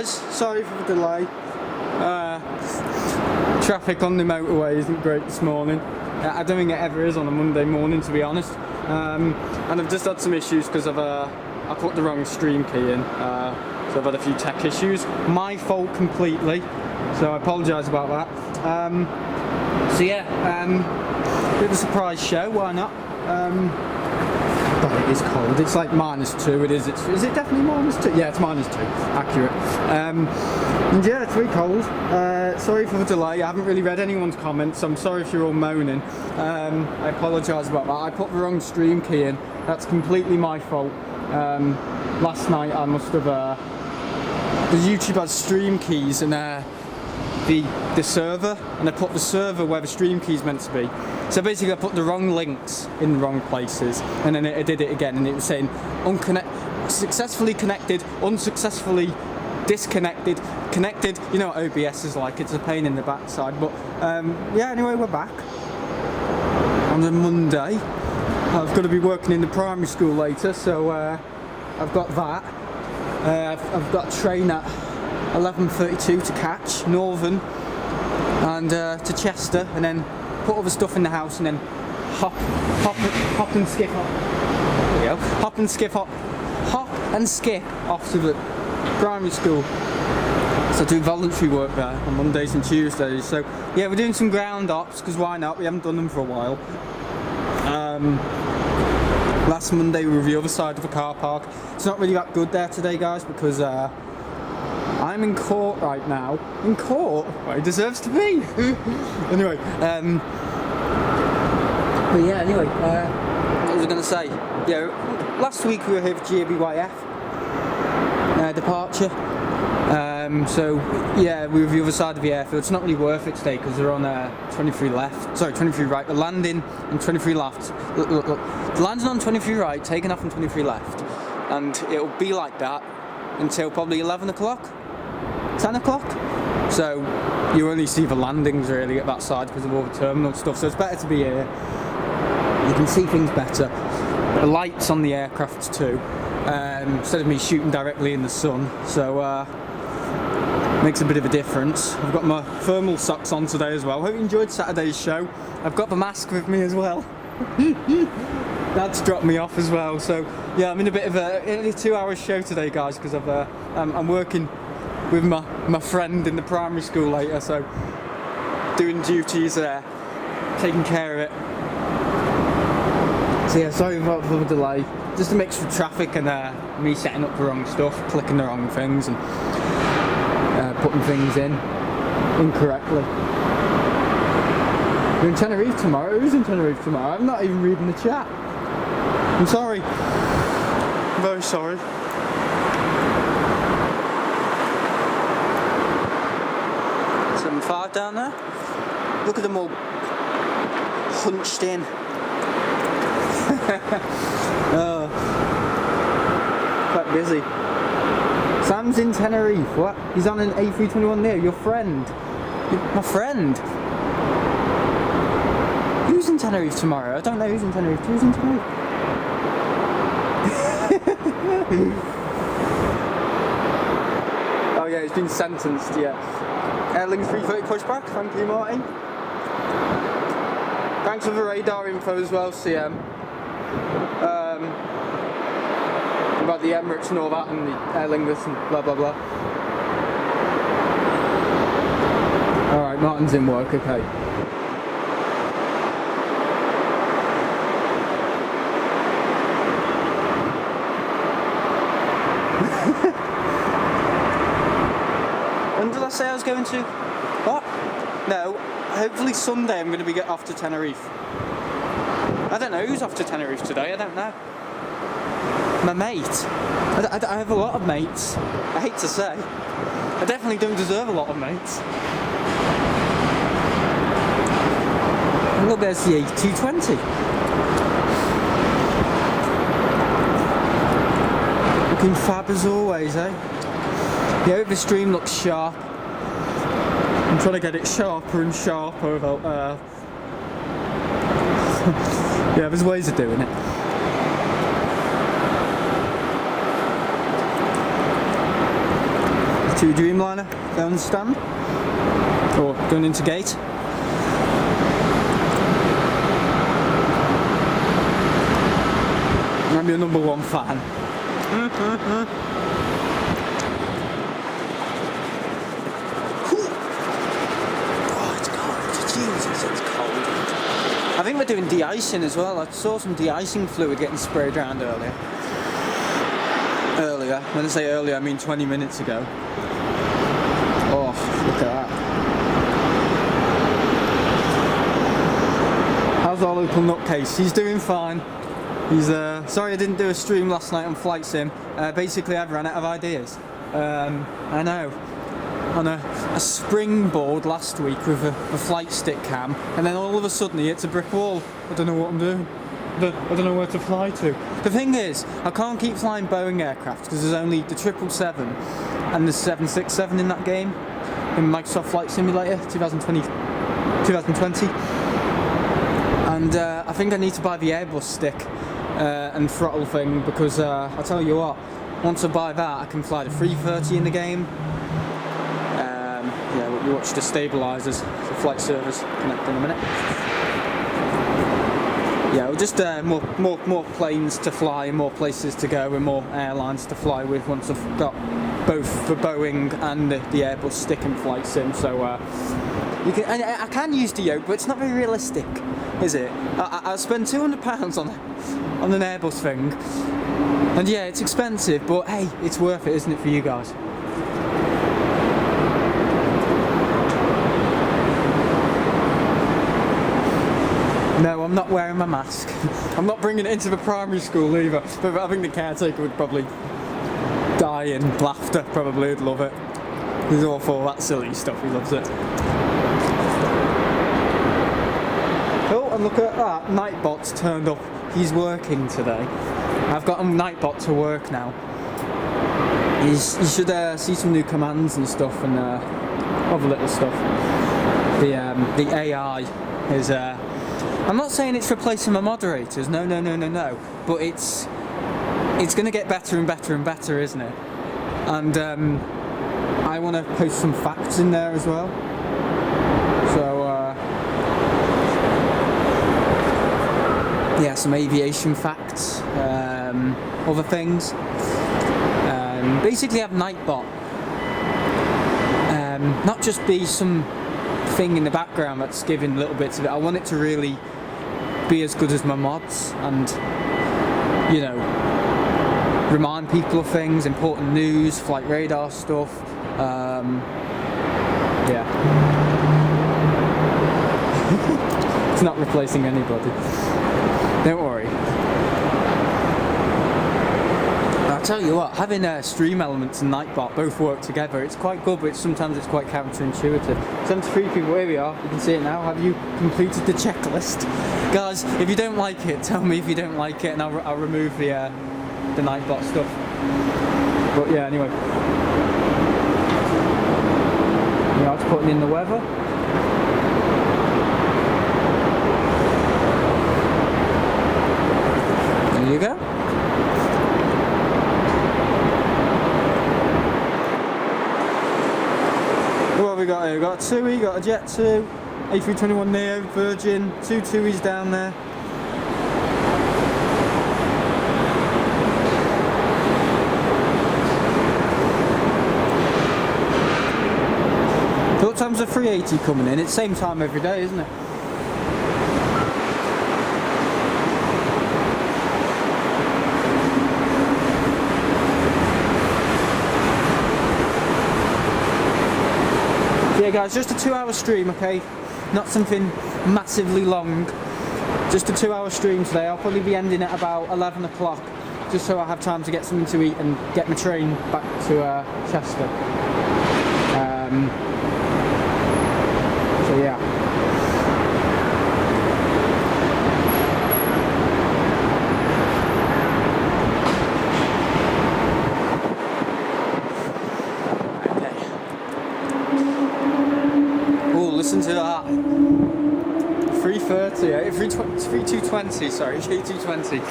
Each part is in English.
guys, sorry for the delay. Traffic on the motorway isn't great this morning. I don't think it ever is on a Monday morning, to be honest. And I've just had some issues because I put the wrong stream key in, so I've had a few tech issues. My fault completely, so I apologise about that. So yeah, bit of a surprise show, why not? God, it is cold. It's like -2. It is. Is it definitely -2? Yeah, it's -2. Accurate. And yeah, it's really cold. Sorry for the delay. I haven't really read anyone's comments. So I'm sorry if you're all moaning. I apologise about that. I put the wrong stream key in. That's completely my fault. Last night I must have. The YouTube has stream keys and the server, and I put the server where the stream key is meant to be. So basically I put the wrong links in the wrong places, and then I did it again, and it was saying successfully connected, unsuccessfully disconnected, connected. You know what OBS is like, it's a pain in the backside. But yeah, anyway, we're back on a Monday. I've got to be working in the primary school later, so I've got that. I've got a train at 11:32 to catch Northern and to Chester, and then put all the stuff in the house, and then hop and skip off. There we go. Hop and skip off to the primary school. So I do voluntary work there on Mondays and Tuesdays. So yeah, we're doing some ground ops because why not? We haven't done them for a while. Last Monday we were the other side of the car park. It's not really that good there today, guys, because I'm in court right now. In court? Where he deserves to be. Anyway, but yeah, anyway, what was I going to say? Yeah, last week we were here for GBYF departure. So yeah, we were the other side of the airfield. It's not really worth it today because we're on 23 left. Sorry, 23 right. We're landing on 23 left. Look. Landing on 23 right, taking off on 23 left, and it'll be like that until probably 11 o'clock. 10 o'clock, so you only see the landings really at that side because of all the terminal stuff, so it's better to be here. You can see things better. The lights on the aircraft too, instead of me shooting directly in the sun, so makes a bit of a difference. I've got my thermal socks on today as well. Hope you enjoyed Saturday's show. I've got the mask with me as well. That's dropped me off as well, so yeah, I'm in a bit of a 2-hour show today, guys, because I'm working with my friend in the primary school later, so doing duties there, taking care of it. So yeah, sorry about the delay. Just a mix of traffic and me setting up the wrong stuff, clicking the wrong things and putting things in incorrectly. You're in Tenerife tomorrow? Who's in Tenerife tomorrow? I'm not even reading the chat. I'm sorry. I'm very sorry. Far down there. Look at them all hunched in. Oh, quite busy. Sam's in Tenerife. What? He's on an A321 there. Your friend. My friend. Who's in Tenerife tomorrow? I don't know who's in Tenerife. Who's in Tenerife? Oh yeah, he's been sentenced. Yeah. Airlings 330 pushback, thank you, Martin. Thanks for the radar info as well, CM. About the Emirates and all that, and the Aer Lingus and blah blah blah. Alright, Martin's in work, okay. When did I say I was going to? What? No, hopefully Sunday I'm going to be get off to Tenerife. I don't know who's off to Tenerife today, I don't know. My mate. I have a lot of mates. I hate to say. I definitely don't deserve a lot of mates. And look, there's the A220. Looking fab as always, eh? Yeah, the stream looks sharp. I'm trying to get it sharper and sharper. Yeah, there's ways of doing it. to Dreamliner, go and stand, or going into gate. I'm your number one fan. Oh, it's cold. Jesus, it's cold. I think we're doing de-icing as well. I saw some de-icing fluid getting sprayed around earlier. When I say earlier, I mean 20 minutes ago. Oh, look at that. How's our local nutcase? He's doing fine. He's sorry I didn't do a stream last night on Flight Sim. Basically I've run out of ideas. I know. On a springboard last week with a flight stick cam, and then all of a sudden he hits a brick wall. I don't know what I'm doing. I don't know where to fly to. The thing is, I can't keep flying Boeing aircraft because there's only the 777 and the 767 in that game, in Microsoft Flight Simulator 2020. And I think I need to buy the Airbus stick and throttle thing, because I'll tell you what, once I buy that I can fly the 330 in the game. Yeah, we'll watch the stabilisers, the flight servers connect in a minute. Yeah, we'll just more planes to fly, more places to go, and more airlines to fly with once I've got both the Boeing and the Airbus stick and Flight Sim. So you can, and I can use the yoke, but it's not very realistic, is it? I spend £200 on an Airbus thing, and yeah, it's expensive, but hey, it's worth it, isn't it, for you guys? No, I'm not wearing my mask. I'm not bringing it into the primary school either. But I think the caretaker would probably die in laughter. Probably would love it. He's all for that silly stuff. He loves it. Oh, and look at that. Nightbot's turned up. He's working today. I've got a Nightbot to work now. You should see some new commands and stuff, and other little stuff. The AI is. I'm not saying it's replacing my moderators, no, but it's going to get better and better and better, isn't it? And I want to post some facts in there as well. So, yeah, some aviation facts, other things. Basically have Nightbot. Not just be some thing in the background that's giving little bits of it. I want it to really be as good as my mods, and you know, remind people of things, important news, flight radar stuff. Yeah. It's not replacing anybody, don't worry. I'll tell you what, having stream elements and Nightbot both work together, it's quite good, but sometimes it's quite counterintuitive. 73 people, here we are, you can see it now. Have you completed the checklist? Guys, if you don't like it, tell me if you don't like it, and I'll remove the Nightbot stuff. But yeah, anyway. Yeah, I was putting in the weather. There you go. What have we got here? We've got a TUI, got a Jet 2, A321neo, Virgin, 2 TUIs down there. What time's the 380 coming in? It's same time every day, isn't it? Yeah guys, just a 2-hour stream, okay? Not something massively long. Just a 2-hour stream today. I'll probably be ending at about 11 o'clock, just so I have time to get something to eat and get my train back to Chester. So yeah. Listen to that. 330, 3220, sorry, 3220.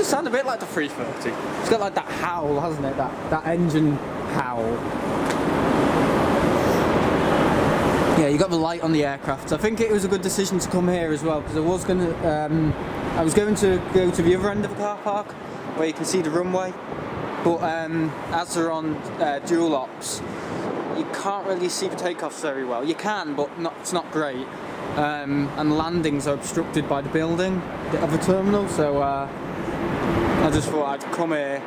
does sound a bit like the 330. It's got like that howl, hasn't it? That engine howl. Yeah, you got the light on the aircraft. I think it was a good decision to come here as well, because I was going to go to the other end of the car park where you can see the runway. But as they're on dual ops, you can't really see the takeoffs very well. You can, but it's not great. And landings are obstructed by the building of the terminal, so I just thought I'd come here.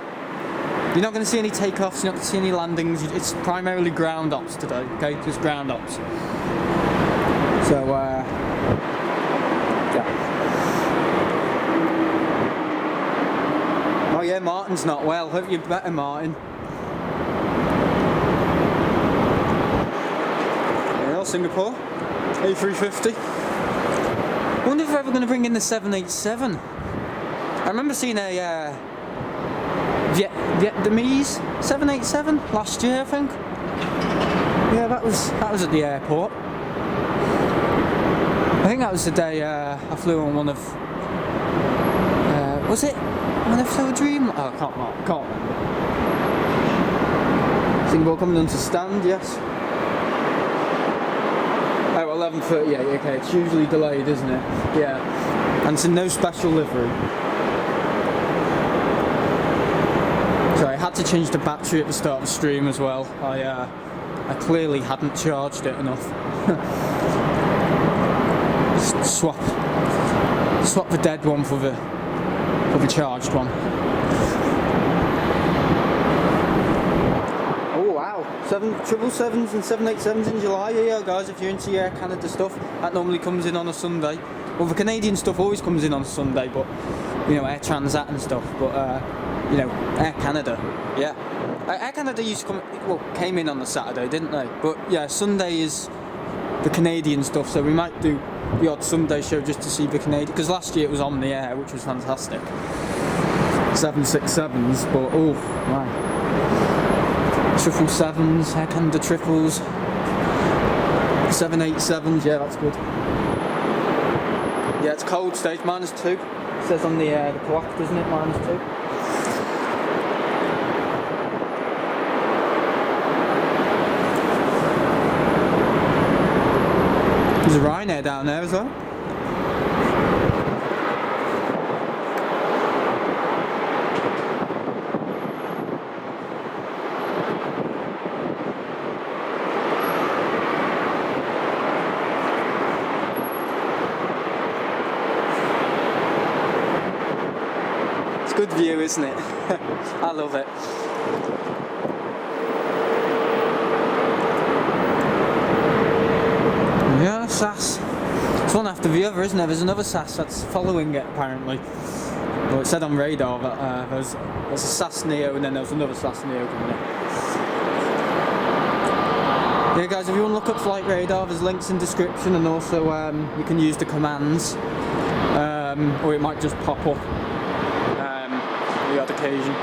You're not going to see any takeoffs, you're not going to see any landings. It's primarily ground ops today, okay? Just ground ops. So, yeah. Oh yeah, Martin's not well. Hope you're better, Martin. Yeah, Singapore. A350. I wonder if they're ever going to bring in the 787. I remember seeing a Vietnamese 787 last year, I think. Yeah, that was at the airport. I think that was the day I flew on one of. Was it when I flew a Dream? Oh, I can't remember. Singapore coming on to stand, yes. Oh, 11:38, okay, it's usually delayed, isn't it? Yeah. And it's in no special livery. So I had to change the battery at the start of the stream as well. I clearly hadn't charged it enough. Just swap the dead one for the charged one. Oh wow, 777s and 787s in July. Yeah, guys, if you're into Air Canada stuff, that normally comes in on a Sunday. Well, the Canadian stuff always comes in on a Sunday, but you know, Air Transat and stuff. But you know, Air Canada, yeah. Air Canada used to came in on the Saturday, didn't they? But yeah, Sunday is the Canadian stuff, so we might do the odd Sunday show just to see the Canadian, because last year it was on the air, which was fantastic. 767s, but oh my. 777s, Air Canada triples, 787s, yeah, that's good. Yeah, it's cold stage, -2. It says on the clock, doesn't it, -2. There's a Ryanair down there as well. It's a good view, isn't it? I love it. Yeah, SAS. It's one after the other, isn't there? There's another SAS that's following it, apparently. Well, it said on radar that there's a SAS Neo and then there's another SAS Neo coming in. Yeah, guys, if you want to look up Flight Radar, there's links in description, and also you can use the commands, or it might just pop up on the odd occasion.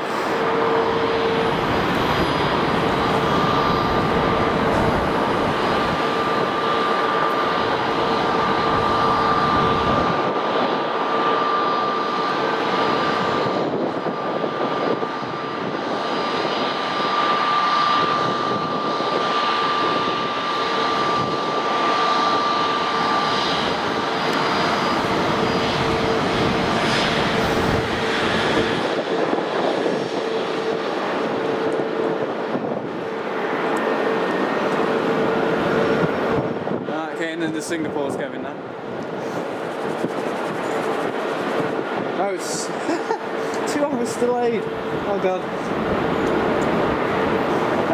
Singapore's going now. Oh, it's 2 hours delayed. Oh god.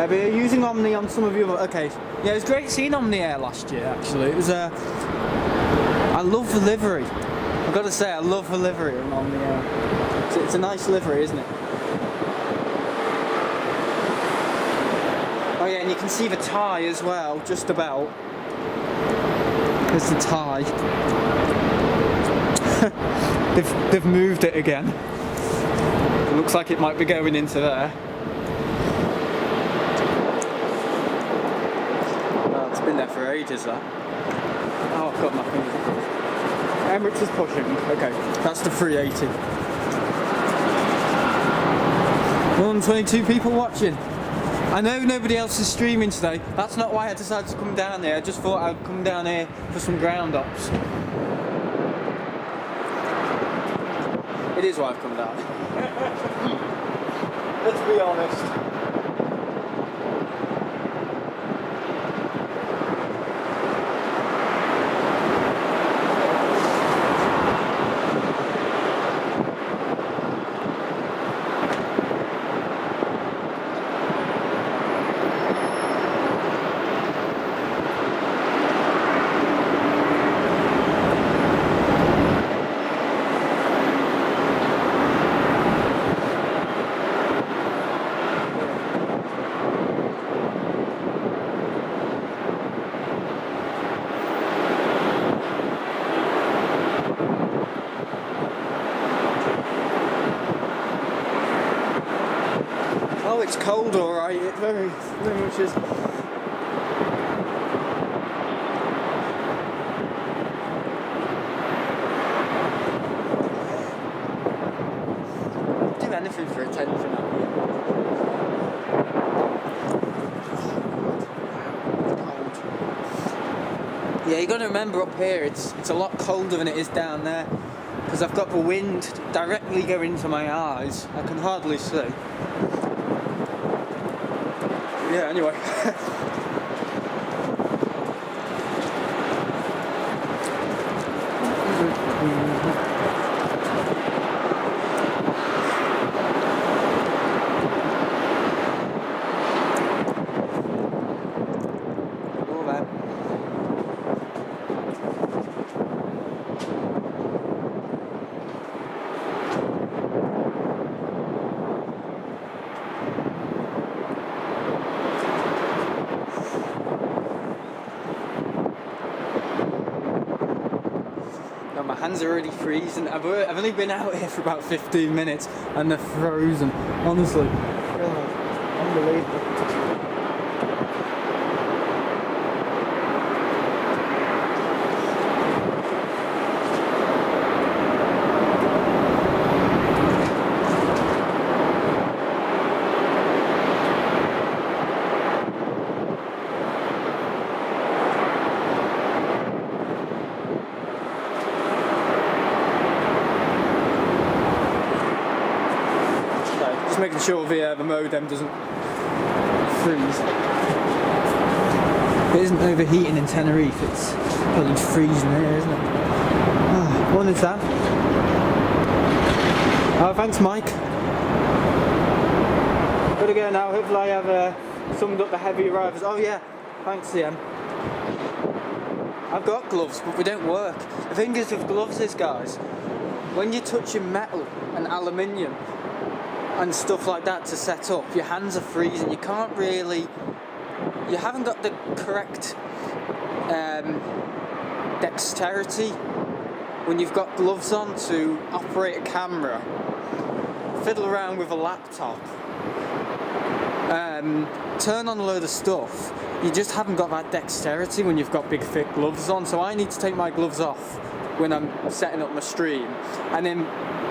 But you're using Omni on some of your other. Okay. Yeah, it was great seeing Omni Air last year. Actually, it was I love the livery. I've got to say, I love the livery on Omni Air. It's a nice livery, isn't it? Oh yeah, and you can see the tie as well, just about. There's the tie. they've moved it again. It looks like it might be going into there. Oh, it's been there for ages, that. Oh, I've got my fingers crossed. Emirates is pushing. Okay, that's the 380. 122 people watching. I know nobody else is streaming today. That's not why I decided to come down here. I just thought I'd come down here for some ground ops. It is why I've come down. Let's be honest. Oh, it's cold, alright. It very much is. I'd do anything for attention. Yeah, you got to remember up here, it's a lot colder than it is down there, because I've got the wind directly going into my eyes. I can hardly see. Yeah, anyway. My hands are already freezing. I've only been out here for about 15 minutes and they're frozen. Honestly, unbelievable. Making sure the modem doesn't freeze. It isn't overheating in Tenerife, it's probably freezing here, isn't it? Oh, morning, Sam. Oh, thanks, Mike. Gotta go now. Hopefully I have summed up the heavy arrivals. Oh yeah, thanks, CM. I've got gloves, but they don't work. The thing is with gloves is, guys, when you're touching metal and aluminium and stuff like that to set up, your hands are freezing. You can't really, you haven't got the correct dexterity when you've got gloves on to operate a camera, fiddle around with a laptop, turn on a load of stuff. You just haven't got that dexterity when you've got big thick gloves on. So I need to take my gloves off when I'm setting up my stream, and then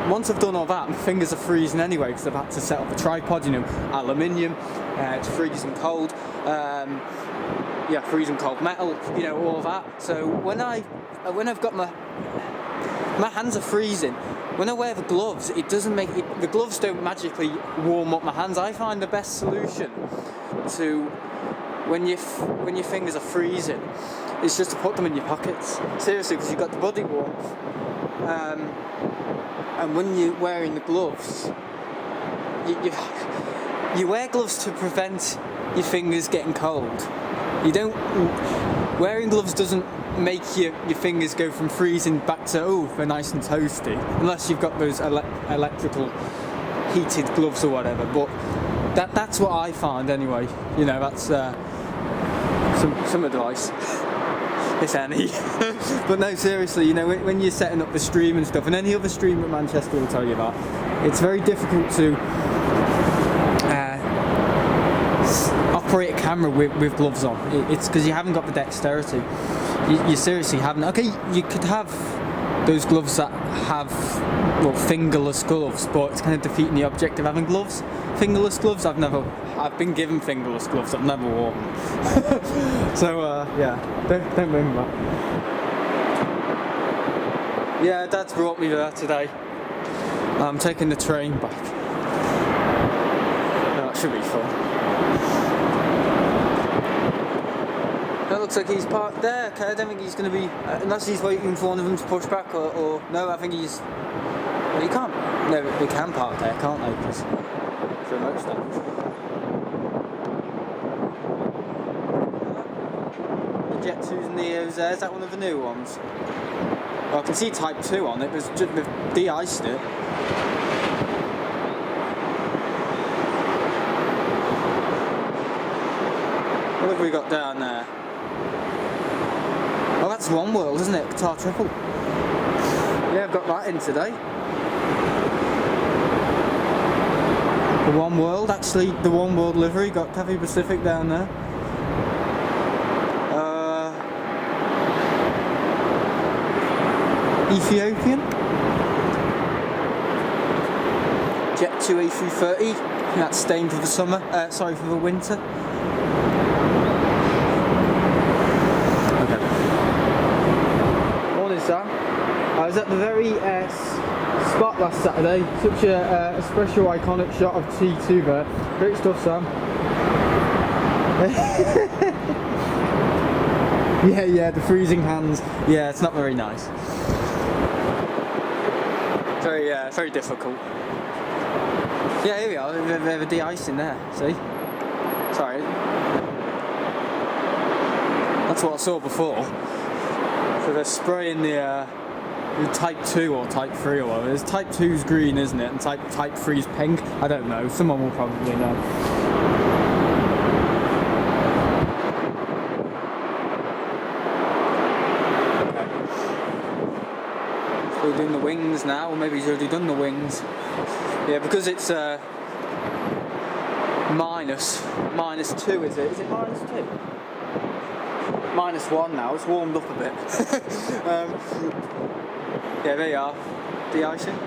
once I've done all that, my fingers are freezing anyway because I've had to set up a tripod, you know, aluminium, it's freezing cold, yeah, freezing cold metal, you know, all that. So when I've got my hands are freezing, when I wear the gloves, it doesn't make it, the gloves don't magically warm up my hands. I find the best solution to when your fingers are freezing is just to put them in your pockets. Seriously, because you've got the body warmth. And when you're wearing the gloves, you wear gloves to prevent your fingers getting cold. You don't, wearing gloves doesn't make your fingers go from freezing back to, oh, they're nice and toasty, unless you've got those electrical heated gloves or whatever. But that's what I find anyway. You know, that's some advice. If any. But no, seriously, you know, when you're setting up the stream and stuff, and any other streamer at Manchester will tell you that, it's very difficult to operate a camera with gloves on. It's because you haven't got the dexterity. You seriously haven't. Okay, you could have those gloves that have, well, fingerless gloves, but it's kind of defeating the object of having gloves. Fingerless gloves, I've been given fingerless gloves, I've never worn them. So yeah, don't blame that. Yeah, Dad's brought me there today. I'm taking the train back. That should be fun. It looks like he's parked there. Okay, I don't think he's going to be, unless he's waiting for one of them to push back, or no, I think he's, well, he can't, no, they can park there, can't they? Because it's remote stand. The Jet 2s and the EOs there, is that one of the new ones? Well, I can see Type 2 on it, but they've de-iced it. What have we got down there? Oh, that's One World, isn't it? Qatar Triple. Yeah, I've got that in today. The One World, actually, the One World livery, got Cathay Pacific down there. Ethiopian. Jet 2 A330, that's staying for the summer, sorry, for the winter. Okay. Morning, Sam. I was at the very spot last Saturday, such a special iconic shot of T2 there. Great stuff, Sam. Yeah, the freezing hands. Yeah, it's not very nice. Very difficult. Yeah, here we are. We have a de-icing there. See? Sorry. That's what I saw before. So they're spraying the Type 2 or Type 3 or whatever. Type 2's green, isn't it? And Type 3's pink. I don't know. Someone will probably know. Doing the wings now, or maybe he's already done the wings. Yeah, because it's minus 2, is it? Is it minus 2? Minus 1 now, it's warmed up a bit. Yeah, there you are, de-icing.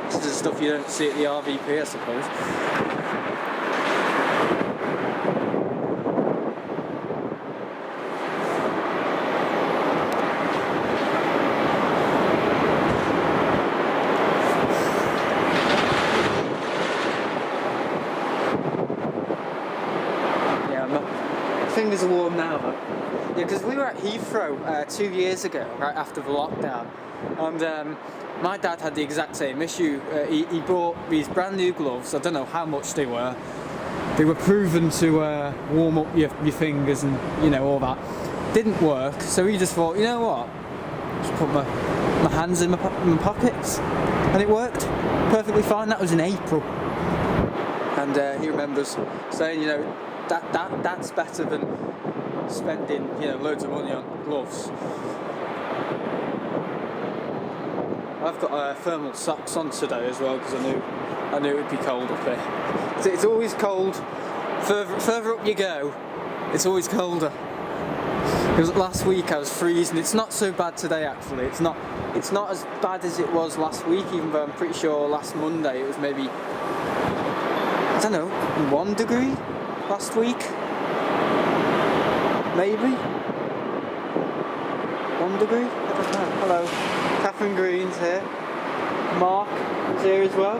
This is the stuff you don't see at the RVP, I suppose. Fingers are warm now though. Yeah, because we were at Heathrow 2 years ago, right after the lockdown, and my dad had the exact same issue. He bought these brand new gloves. I don't know how much they were. They were proven to warm up your fingers and, you know, all that. Didn't work, so he just thought, you know what? Just put my hands in my pockets, and it worked perfectly fine. That was in April, and he remembers saying, you know, that's better than spending, you know, loads of money on gloves. I've got thermal socks on today as well because I knew it would be cold up here. It's always cold. Further up you go, it's always colder. Because last week I was freezing. It's not so bad today actually. It's not as bad as it was last week, even though I'm pretty sure last Monday it was maybe, I don't know, 1 degree. Last week, maybe 1 degree. I don't know. Hello, Catherine Green's here. Mark is here as well.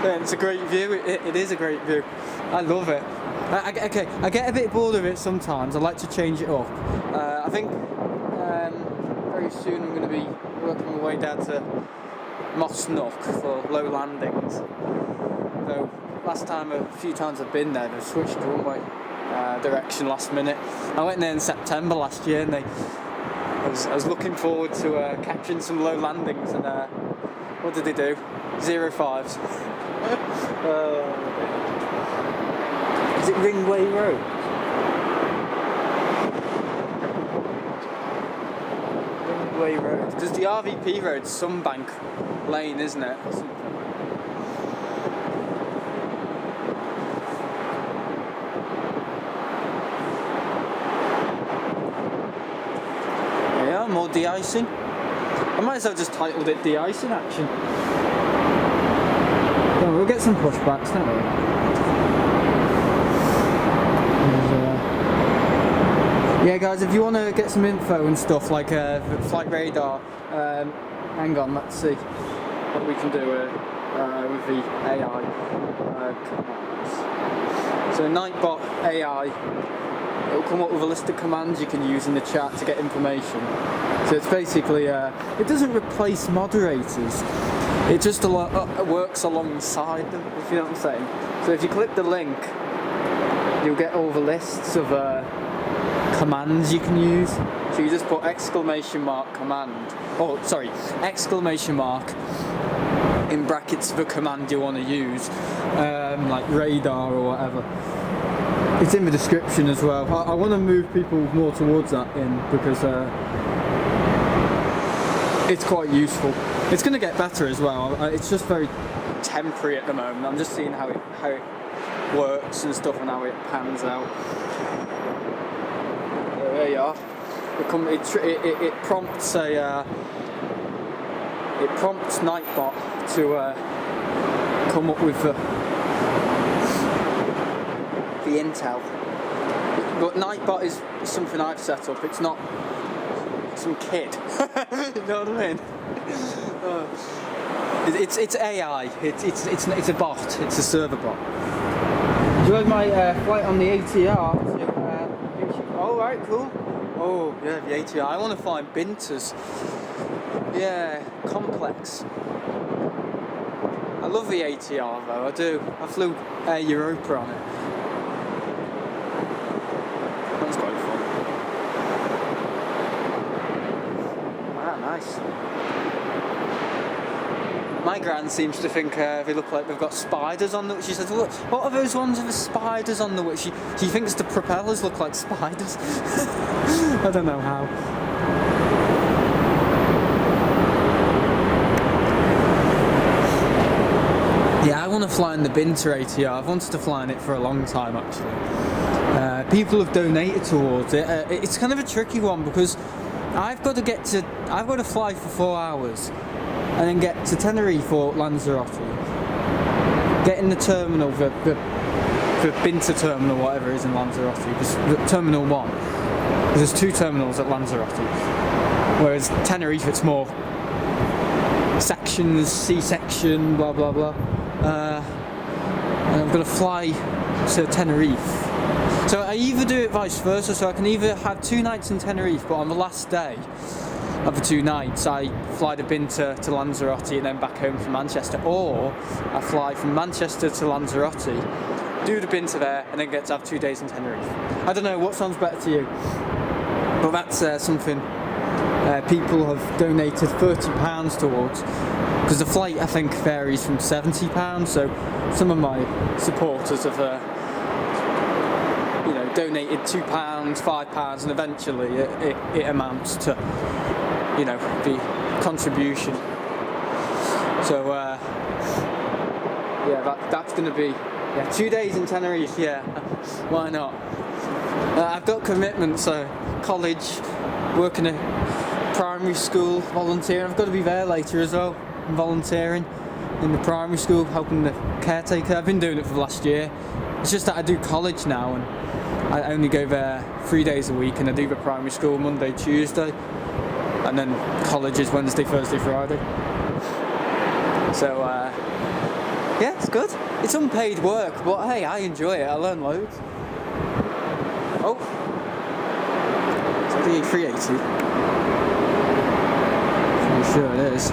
Yeah, it's a great view. It is a great view. I love it. I get a bit bored of it sometimes. I like to change it up. I think very soon I'm going to be working my way down to Moss Nook for low landings. So. Last time, a few times I've been there, they've switched the runway direction last minute. I went there in September last year, and I was looking forward to catching some low landings, and what did they do? 05s. Is it Ringway Road? Ringway Road. Because the RVP road's Sunbank Lane, isn't it? de-icing. I might as well just titled it de-icing action. Yeah, we'll get some pushbacks, don't we? Yeah, guys, if you want to get some info and stuff like flight radar, hang on, let's see what we can do with the AI commands. So Nightbot AI, it'll come up with a list of commands you can use in the chat to get information. So it's basically, it doesn't replace moderators, it just works alongside them, if you know what I'm saying. So if you click the link, you'll get all the lists of commands you can use. So you just put !command, oh sorry, ! in brackets the command you want to use, like radar or whatever. It's in the description as well. I want to move people more towards that because it's quite useful. It's going to get better as well. It's just very temporary at the moment. I'm just seeing how it works and stuff and how it pans out. There you are. It prompts Nightbot to come up with the intel. But Nightbot is something I've set up. It's not some kid. You know what I mean? It's AI. It's a bot. It's a server bot. Enjoyed my flight on the ATR. Oh right, cool. Oh yeah, the ATR. I want to find binters. Yeah, complex. I love the ATR though. I do. I flew Air Europa on it. That was quite fun. Wow, nice. My gran seems to think they look like they've got spiders on them. She says, "Look, what are those ones with the spiders on the wing?" She thinks the propellers look like spiders. I don't know how. Yeah, I want to fly in the Binter ATR. I've wanted to fly in it for a long time, actually. People have donated towards it. It's kind of a tricky one because I've got to fly for 4 hours and then get to Tenerife or Lanzarote. Get in the terminal, the Binter terminal, whatever it is in Lanzarote, Terminal 1. There's 2 terminals at Lanzarote. Whereas Tenerife, it's more sections, C-section, blah blah blah. And I'm going to fly to Tenerife. So I either do it vice versa, so I can either have 2 nights in Tenerife, but on the last day of the 2 nights I fly to Binter to Lanzarote and then back home from Manchester, or I fly from Manchester to Lanzarote, do the Binter there, and then get to have 2 days in Tenerife. I don't know, what sounds better to you? But that's something people have donated £30 towards, because the flight I think varies from £70, so some of my supporters have donated £2, £5, and eventually it amounts to the contribution. So that's going to be 2 days in Tenerife. Yeah, why not? I've got commitments, so college, working at primary school, volunteering. I've got to be there later as well. I'm volunteering in the primary school, helping the caretaker. I've been doing it for the last year. It's just that I do college now, and I only go there 3 days a week, and I do the primary school Monday, Tuesday, and then college is Wednesday, Thursday, Friday. So yeah, it's good. It's unpaid work, but hey, I enjoy it. I learn loads. Oh, is that the A380? Pretty sure it is.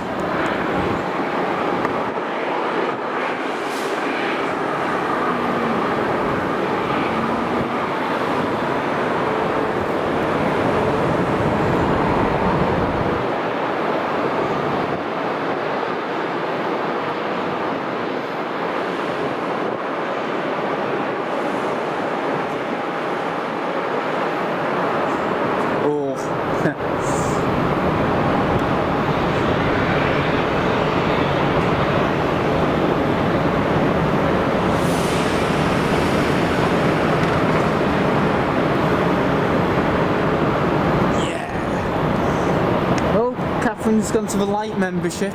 Catherine's gone to the light membership.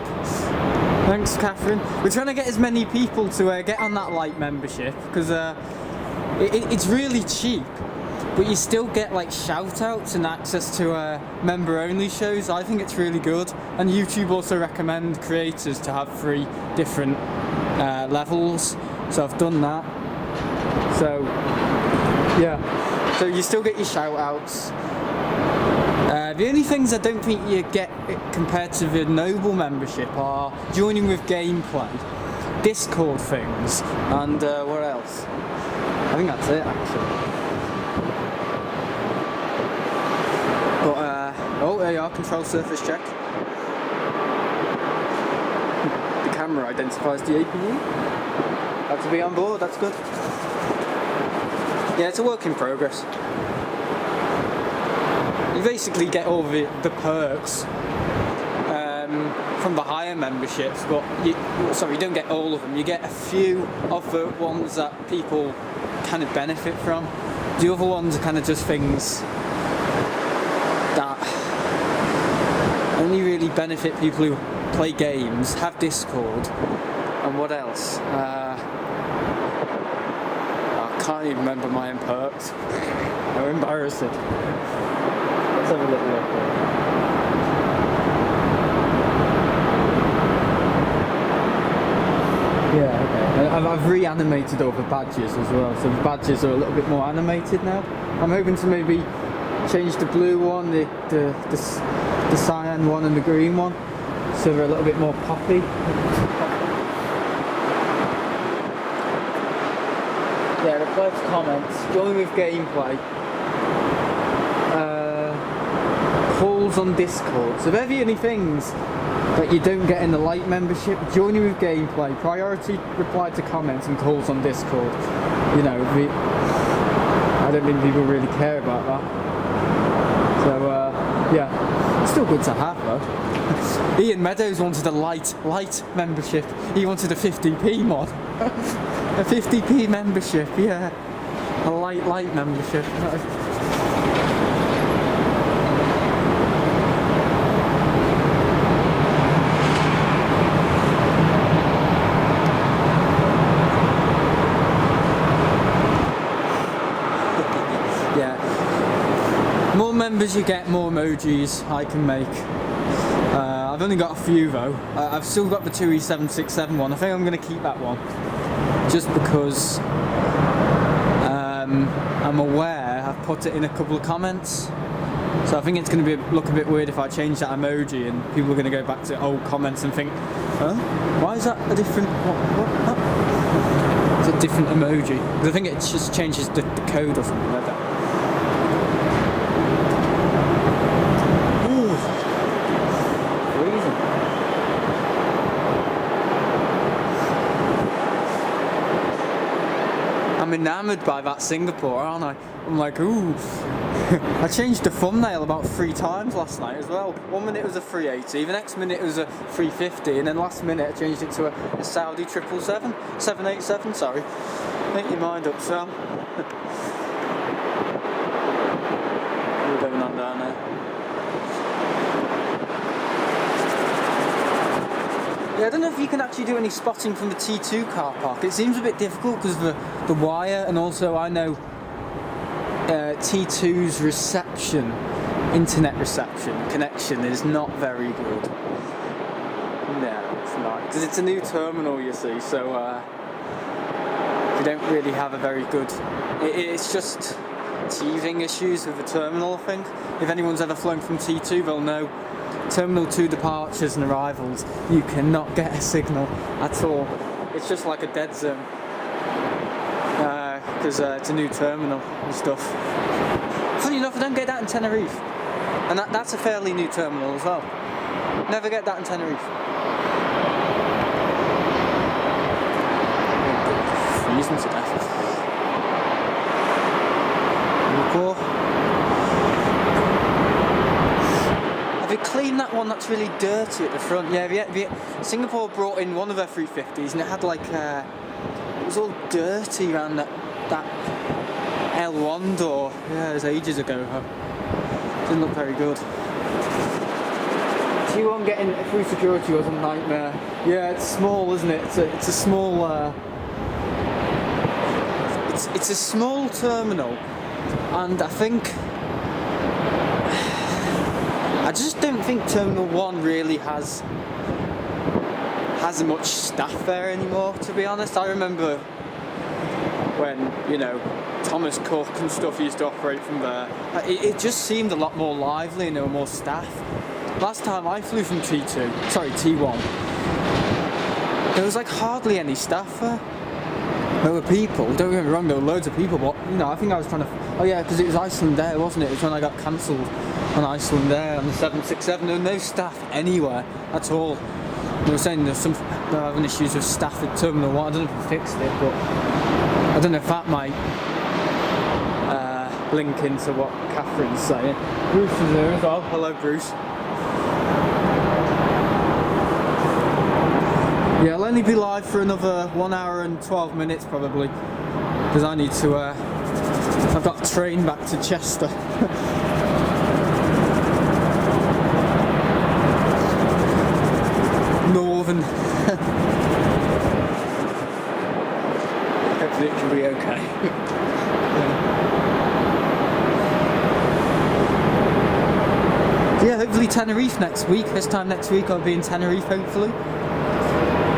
Thanks, Catherine. We're trying to get as many people to get on that light membership because it's really cheap, but you still get like shout outs and access to member only shows. I think it's really good, and YouTube also recommend creators to have 3 different levels, so I've done that. So yeah, so you still get your shout outs. The only things I don't think you get compared to the Noble membership are joining with gameplay, Discord things, and what else? I think that's it actually. But oh, there you are, control surface check. The camera identifies the APU. Have to be on board, that's good. Yeah, it's a work in progress. You basically get all the perks from the higher memberships, but you don't get all of them. You get a few of the ones that people kind of benefit from. The other ones are kind of just things that only really benefit people who play games, have Discord, and what else? I can't even remember my own perks. How embarrassing. Let's have a little look. Yeah, okay. I've reanimated all the badges as well, so the badges are a little bit more animated now. I'm hoping to maybe change the blue one, the cyan one, and the green one, so they're a little bit more poppy. Yeah, reply to comments, join with gameplay. Calls on Discord. So they're the only things that you don't get in the light membership. Joining with gameplay, priority reply to comments, and calls on Discord. You know, I don't think people really care about that. So yeah, it's still good to have though. Ian Meadows wanted a light membership. He wanted a 50p mod. A 50p membership, yeah. A light membership. More members you get, more emojis I can make. I've only got a few though. I've still got the 2E767 one. I think I'm going to keep that one. Just because I'm aware I've put it in a couple of comments. So I think it's going to look a bit weird if I change that emoji and people are going to go back to old comments and think, huh? Why is that a different... What? It's a different emoji. Because I think it just changes the code or something like that. I'm enamoured by that Singapore, aren't I? I'm like, ooh. I changed the thumbnail about 3 times last night as well. 1 minute it was a 380, the next minute it was a 350, and then last minute I changed it to a Saudi 787, sorry. Make your mind up, Sam. We're going on down there. Yeah, I don't know if you can actually do any spotting from the T2 car park. It seems a bit difficult because of the wire, and also I know T2's internet reception, connection is not very good. No, it's not. Because it's a new terminal, you see, so we don't really have a very good... It's just teething issues with the terminal, I think. If anyone's ever flown from T2, they'll know. Terminal 2 departures and arrivals, you cannot get a signal at all. It's just like a dead zone. Because it's a new terminal and stuff. Funny enough, I don't get that in Tenerife. And that's a fairly new terminal as well. Never get that in Tenerife. Freezing to death. They cleaned that one that's really dirty at the front. Yeah, Singapore brought in one of their 350s and it had like it was all dirty around that L1 door. Yeah, it was ages ago. Didn't look very good. T1 getting through security was a nightmare. Yeah, it's small, isn't it? It's a small. It's a small terminal, and I just don't think Terminal 1 really has much staff there anymore, to be honest. I remember when, you know, Thomas Cook and stuff used to operate from there. It just seemed a lot more lively and there were more staff. Last time I flew from T1, there was like hardly any staff there. There were people, don't get me wrong, there were loads of people, but, you know, I think I was trying to... Oh yeah, because it was Iceland Air, wasn't it? It was when I got cancelled on Iceland Air on the 767. There were no staff anywhere at all. They were saying they're having issues with staff at Terminal 1. I don't know if they fixed it, but I don't know if that might link into what Catherine's saying. Bruce is there as well. Hello, Bruce. Yeah, I'll only be live for another 1 hour and 12 minutes probably, because I need to, I've got a train back to Chester. Northern. Hopefully it can be okay. Yeah, hopefully Tenerife next week. This time next week I'll be in Tenerife, hopefully.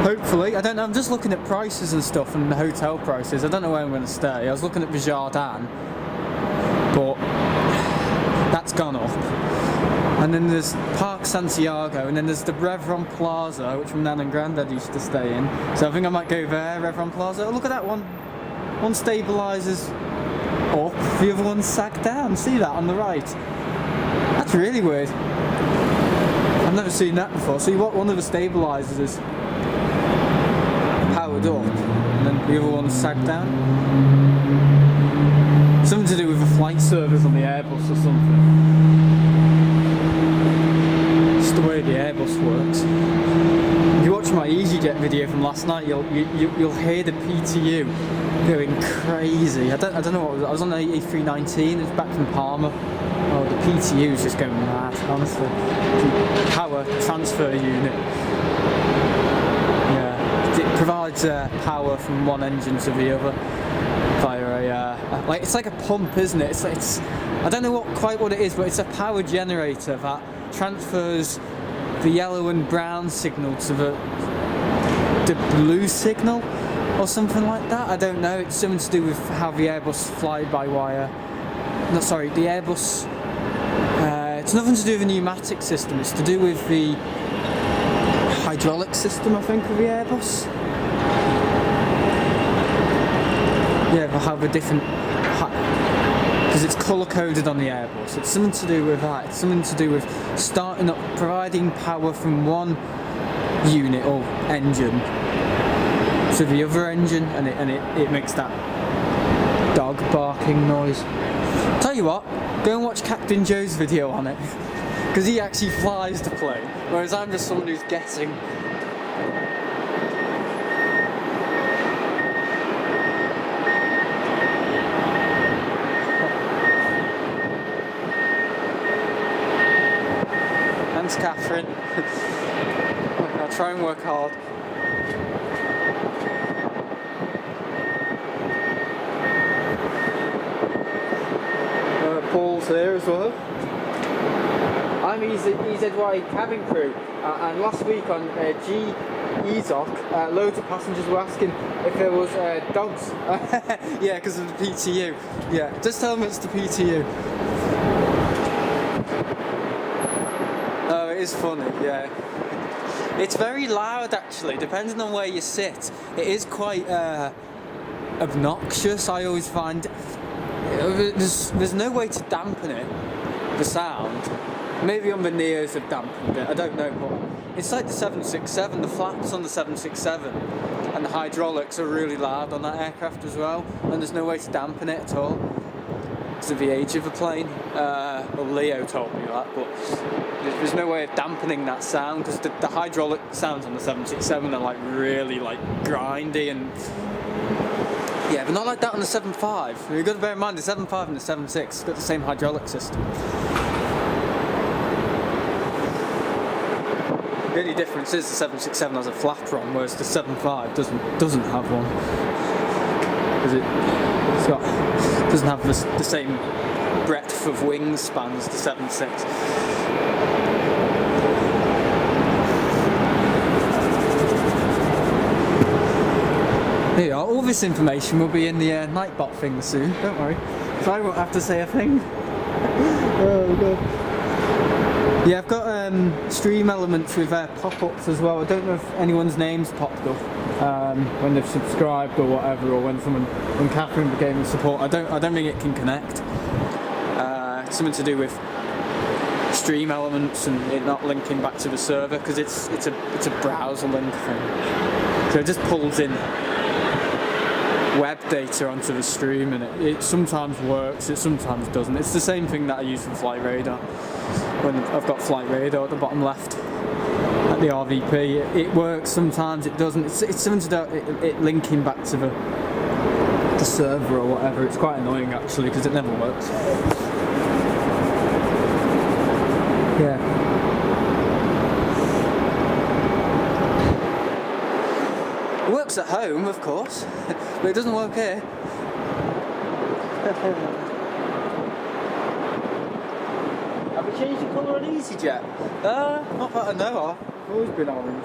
Hopefully, I don't know, I'm just looking at prices and stuff and the hotel prices. I don't know where I'm going to stay. I was looking at the Jardin, but that's gone up. And then there's Park Santiago, and then there's the Revron Plaza, which my nan and granddad used to stay in. So I think I might go there, Revron Plaza. Oh, look at that one. One stabilises up, the other one's sagged down. See that on the right? That's really weird. I've never seen that before. See, what one of the stabilisers is powered up, and then the other one's sagged down. Something to do with the flight service on the Airbus or something. Just the way the Airbus works. If you watch my EasyJet video from last night, you'll hear the PTU going crazy. I don't know what it was. I was on the A319. It was back from Palma. Oh, the PTU is just going mad, honestly. The power transfer unit. It provides power from one engine to the other via like it's like a pump, isn't it? It's I don't know quite what it is, but it's a power generator that transfers the yellow and brown signal to the blue signal or something like that. I don't know. It's something to do with how the Airbus fly by wire. No, sorry, the Airbus. It's nothing to do with the pneumatic system. It's to do with the hydraulic system, I think, of the Airbus. Yeah, but how the different, because it's colour coded on the Airbus. It's something to do with that. It's something to do with starting up, providing power from one unit or engine to the other engine, and it makes that dog barking noise. Tell you what, go and watch Captain Joe's video on it, because he actually flies the plane, whereas I'm just someone who's guessing. Thanks, Catherine. I'll try and work hard. Paul's here as well. I'm EZY cabin crew, and last week on EGCC, loads of passengers were asking if there was dogs. Yeah, because of the PTU. Yeah, just tell them it's the PTU. Oh, it is funny, yeah. It's very loud actually, depending on where you sit. It is quite obnoxious, I always find. There's no way to dampen it, the sound. Maybe on the Neos have dampened it, I don't know, but it's like the 767, the flaps on the 767 and the hydraulics are really loud on that aircraft as well, and there's no way to dampen it at all because of the age of the plane. Well, Leo told me that, but there's no way of dampening that sound because the hydraulic sounds on the 767 are like really like grindy and yeah, but not like that on the 7.5. You've got to bear in mind the 7.5 and the 7.6 got the same hydraulic system. The only difference is the 767 has a flapper on, whereas the 75 doesn't have one. Because it doesn't have the same breadth of wingspan as the 76. There you are. All this information will be in the Nightbot thing soon, don't worry. So I won't have to say a thing. Oh god. Yeah, I've got stream elements with pop-ups as well. I don't know if anyone's name's popped up when they've subscribed or whatever, or when Catherine became the support. I don't think it can connect. Something to do with stream elements and it not linking back to the server, because it's a browser link thing. So it just pulls in web data onto the stream, and it sometimes works, it sometimes doesn't. It's the same thing that I use for Flight Radar. When I've got Flight Radar at the bottom left at the RVP, it works sometimes, it doesn't. It's something to do it linking back to the server or whatever. It's quite annoying actually, because it never works. Yeah. It works at home, of course, but it doesn't work here. Have we changed the colour on EasyJet? Not that I know of. It's always been orange.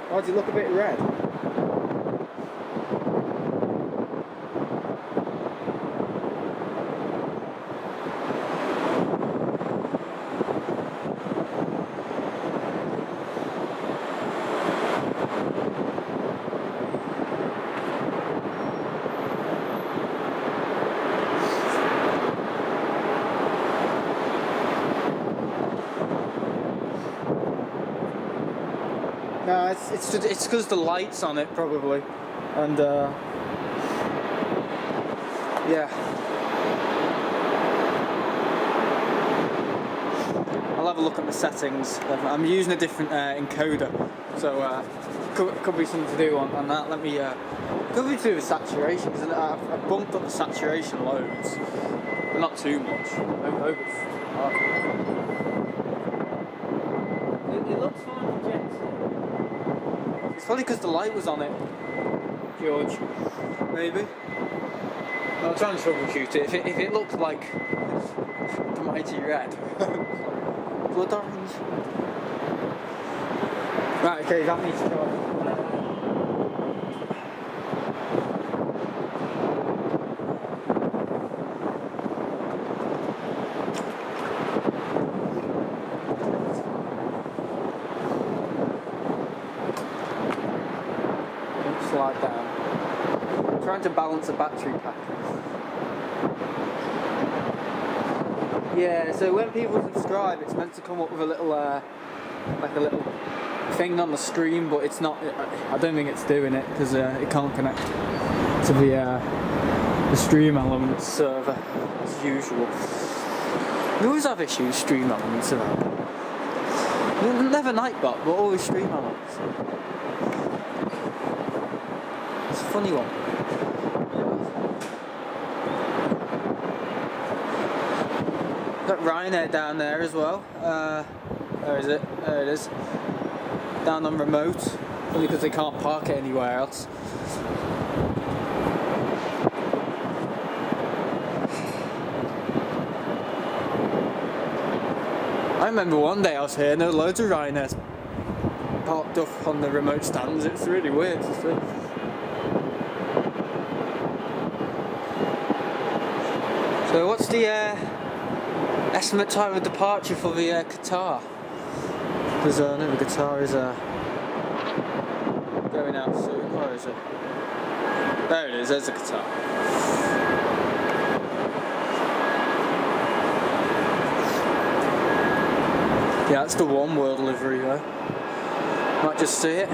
Why does it look a bit red? No, it's because the light's on it probably, and yeah. I'll have a look at the settings. I'm using a different encoder, so could be something to do on that. Let me could be to do with saturation, because I've bumped up the saturation loads, but not too much. I hope it looks fine for jets. It's probably because the light was on it, George. Maybe. I'll try and troubleshoot it. If it looked like the mighty red, blood orange. Right. Okay. That needs to go. Slide down. I'm trying to balance a battery pack. Yeah, so when people subscribe, it's meant to come up with a little, like a little thing on the screen, but it's not. I don't think it's doing it because it can't connect to the stream elements server as usual. We always have issues stream elements of that. Never Nightbot, but always stream elements. It's a funny one. Got Ryanair down there as well. Where is it? There it is. Down on remote. Only because they can't park it anywhere else. I remember one day I was here and there were loads of Ryanairs parked up on the remote stands. It's really weird to see. So what's the estimate time of departure for the Qatar? Because I know the Qatar is going out soon. Where is it? There it is, there's the Qatar. Yeah, that's the One World livery though. Might just see it.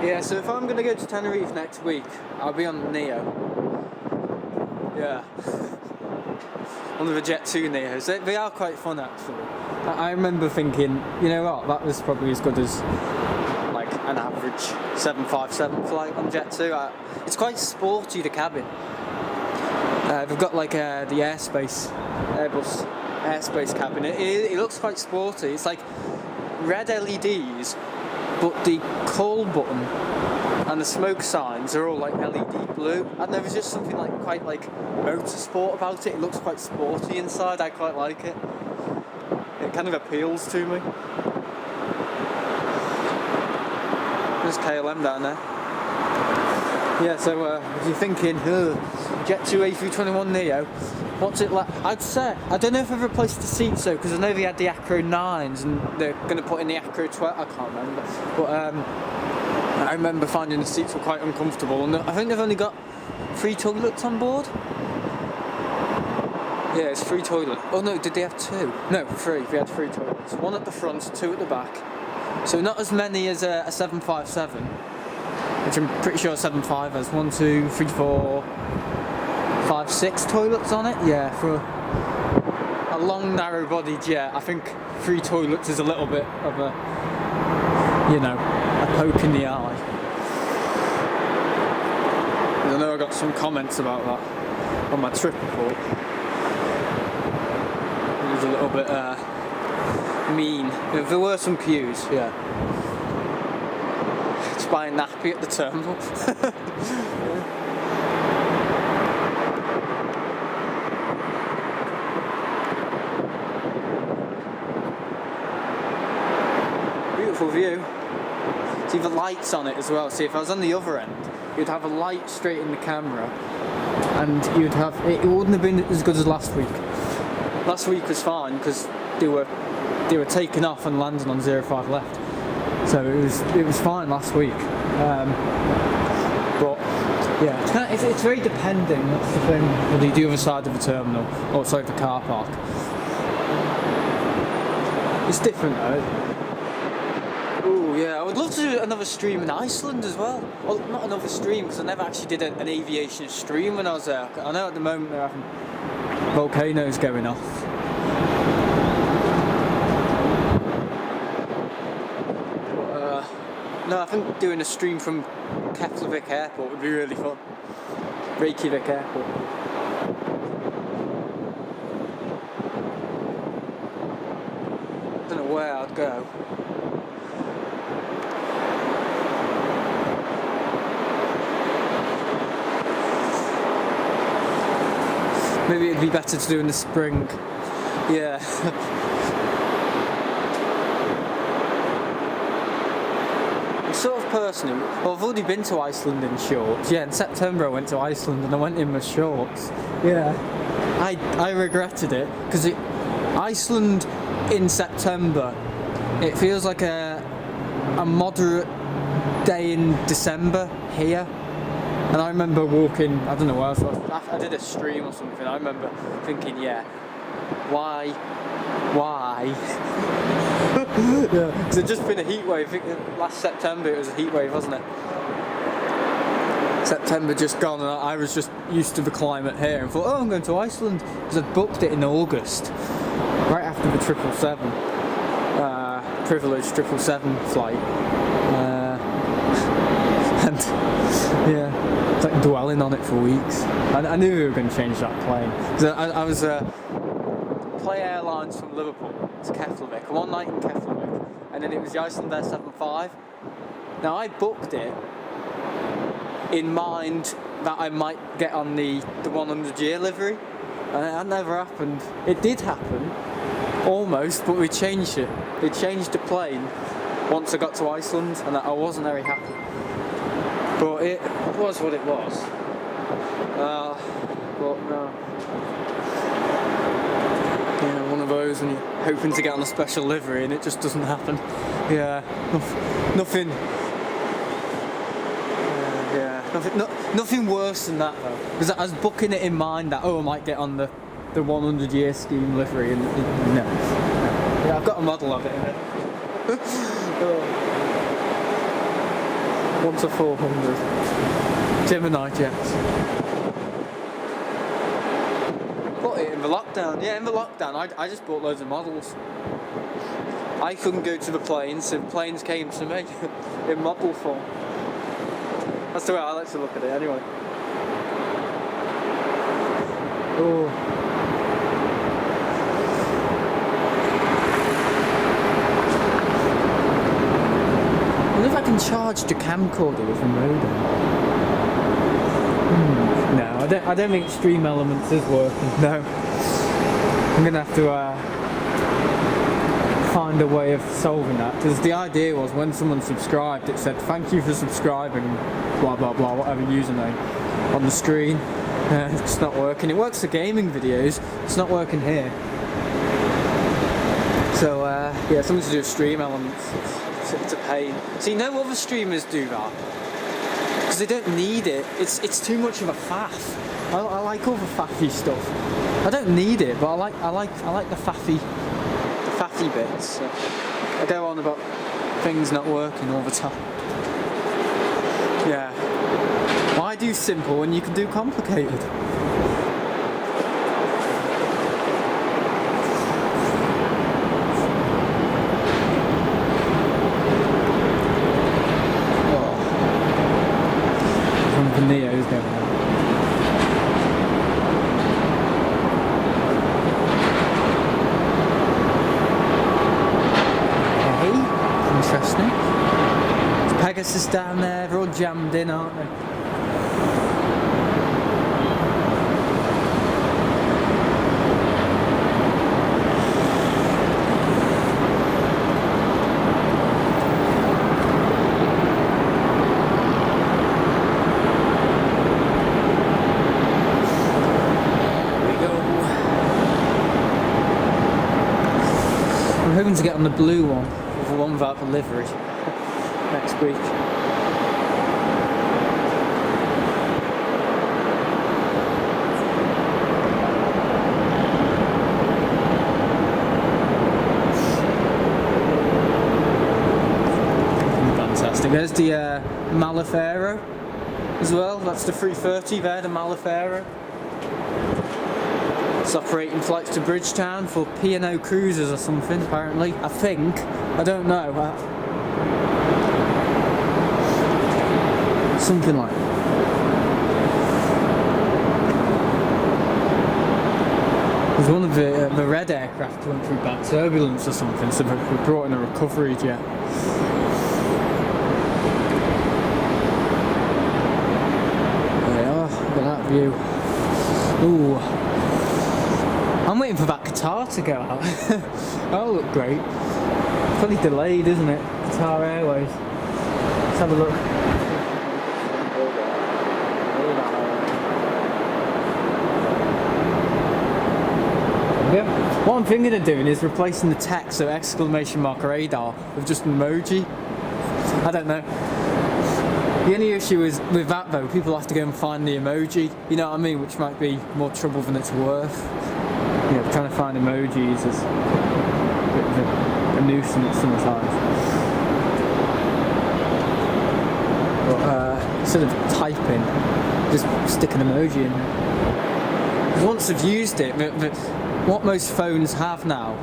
Yeah, so if I'm going to go to Tenerife next week, I'll be on Neo. Yeah. one of the Jet 2 Neos. They are quite fun actually. I remember thinking, you know what, that was probably as good as like an average 757 flight on Jet 2. It's quite sporty, the cabin. They've got like the Airbus airspace cabin. It looks quite sporty. It's like red LEDs, but the call button and the smoke signs are all like LED blue. I don't know, there's just something like quite like motorsport about it. It looks quite sporty inside. I quite like it. It kind of appeals to me. There's KLM down there. Yeah, so if you're thinking, Jet 2 A321neo, what's it like? I'd say, I don't know if I've replaced the seats though, because I know they had the Acro 9s and they're going to put in the Acro 12, I can't remember. But I remember finding the seats were quite uncomfortable, and I think they've only got 3 toilets on board. Yeah, it's 3 toilets. Oh no, did they have 2? No, 3. They had 3 toilets. 1 at the front, 2 at the back. So not as many as a 757, which I'm pretty sure a 75 has 1, 2, 3, 4, 5, 6 toilets on it. Yeah, for a long narrow body jet, I think 3 toilets is a little bit of a, you know, a poke in the eye. I know I got some comments about that on my trip report. It was a little bit mean. There were some queues, yeah. Just buy a nappy at the terminal. Beautiful view. See the lights on it as well. See, if I was on the other end, you'd have a light straight in the camera, and you'd have it wouldn't have been as good as last week. Last week was fine because they were taking off and landing on 05 left, so it was fine last week. But yeah, it's very depending. That's the thing. Whether you do the other side of the terminal or sorry, the car park. It's different though. Oh yeah, I would love to do another stream in Iceland as well. Well, not another stream because I never actually did an aviation stream when I was there. I know at the moment they're having volcanoes going off. But, no, I think doing a stream from Keflavik Airport would be really fun. Reykjavik Airport. I don't know where I'd go. Maybe it'd be better to do in the spring. Yeah. I'm sort of person who, well, I've already been to Iceland in shorts. Yeah, in September I went to Iceland and I went in my shorts. Yeah. I regretted it because Iceland in September, it feels like a moderate day in December here. And I remember walking, I don't know where else I did a stream or something. I remember thinking, yeah, why? Yeah, because it'd just been a heat wave. I think last September it was a heat wave, wasn't it? September just gone, and I was just used to the climate here and thought, oh, I'm going to Iceland because I'd booked it in August, right after the 777, privileged 777 flight. And yeah, it's like dwelling on it for weeks. I knew we were going to change that plane. I was Play Airlines from Liverpool to Keflavik, one night in Keflavik, and then it was the Icelandair 75. Now I booked it in mind that I might get on the 100-year livery, and that never happened. It did happen, almost, but we changed it. They changed the plane once I got to Iceland, and I wasn't very happy. But it was what it was. But no. Yeah, one of those when you're hoping to get on a special livery and it just doesn't happen. Yeah, nothing. Nothing worse than that though. Because I was booking it in mind that I might get on the 100-year scheme livery, and no. Yeah, I've got a model of it in it. 1 to 400 Gemini jets. Put it in the the lockdown. Yeah, in the lockdown, I just bought loads of models. I couldn't go to the planes, so planes came to me in model form. That's the way I like to look at it, anyway. Oh. I wonder if I can charge the camcorder with a modem. No, I don't think Stream Elements is working. No, I'm gonna have to find a way of solving that, because the idea was when someone subscribed, it said thank you for subscribing, blah blah blah, whatever username on the screen. It's not working. It works for gaming videos. It's not working here. So yeah, something to do with Stream Elements. It's a pain. See, no other streamers do that because they don't need it. It's too much of a faff. I like all the faffy stuff. I don't need it, but I like the faffy bits. So I go on about things not working all the time. Yeah. Why do simple when you can do complicated? Neo's going on. Okay, interesting. There's Pegasus down there, they're all jammed in, aren't they? I'm hoping to get on the blue one, or the one without the livery, next week. Fantastic. There's the Malifero as well. That's the 330 there, the Malifero. It's operating flights to Bridgetown for P&O Cruises or something, apparently. I think. I don't know. Something like that. There's one of the red aircraft went through bad turbulence or something, so we brought in a recovery jet. There they are. Look at that view. Ooh. I'm waiting for that Qatar to go out. That'll look great. Fully delayed, isn't it? Qatar Airways. Let's have a look. Yeah. What I'm thinking of doing is replacing the text, so exclamation mark radar, with just an emoji. I don't know. The only issue is with that though, people have to go and find the emoji, you know what I mean, which might be more trouble than it's worth. Yeah, trying to find emojis is a bit of a nuisance sometimes. But instead of typing, just stick an emoji in there. Because once I've used it, what most phones have now,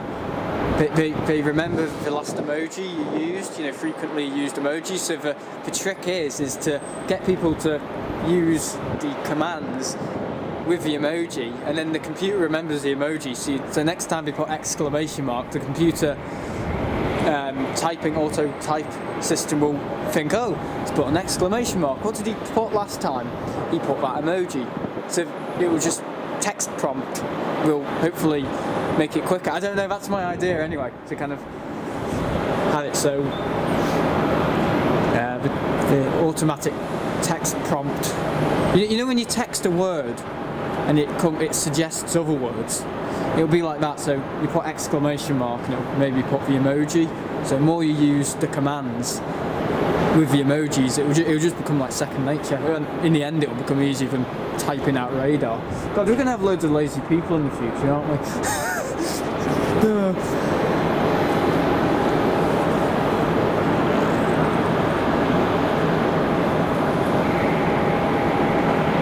they remember the last emoji you used, you know, frequently used emojis. So the trick is to get people to use the commands with the emoji, and then the computer remembers the emoji, so next time they put exclamation mark, the computer typing auto type system will think, oh, it's put an exclamation mark, what did he put last time? He put that emoji. So it will just, text prompt will hopefully make it quicker. I don't know, that's my idea anyway, to kind of have it so the automatic text prompt, you know when you text a word and it suggests other words, it'll be like that. So you put exclamation mark and it'll maybe put the emoji. So the more you use the commands with the emojis, it'll just become like second nature. And in the end, it'll become easier than typing out radar. God, we're going to have loads of lazy people in the future, aren't we?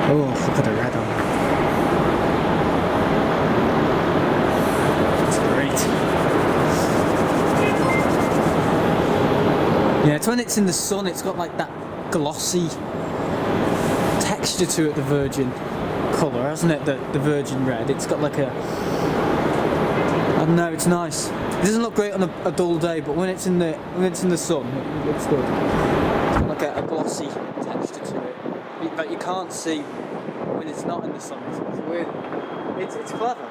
Oh, look at the red on. it's when it's in the sun, it's got like that glossy texture to it, the virgin colour, hasn't it? The virgin red. It's got like a, I don't know, it's nice. It doesn't look great on a dull day, but when it's in the sun, it looks good. It's got like a glossy texture to it that you can't see when it's not in the sun. It's weird. It's clever.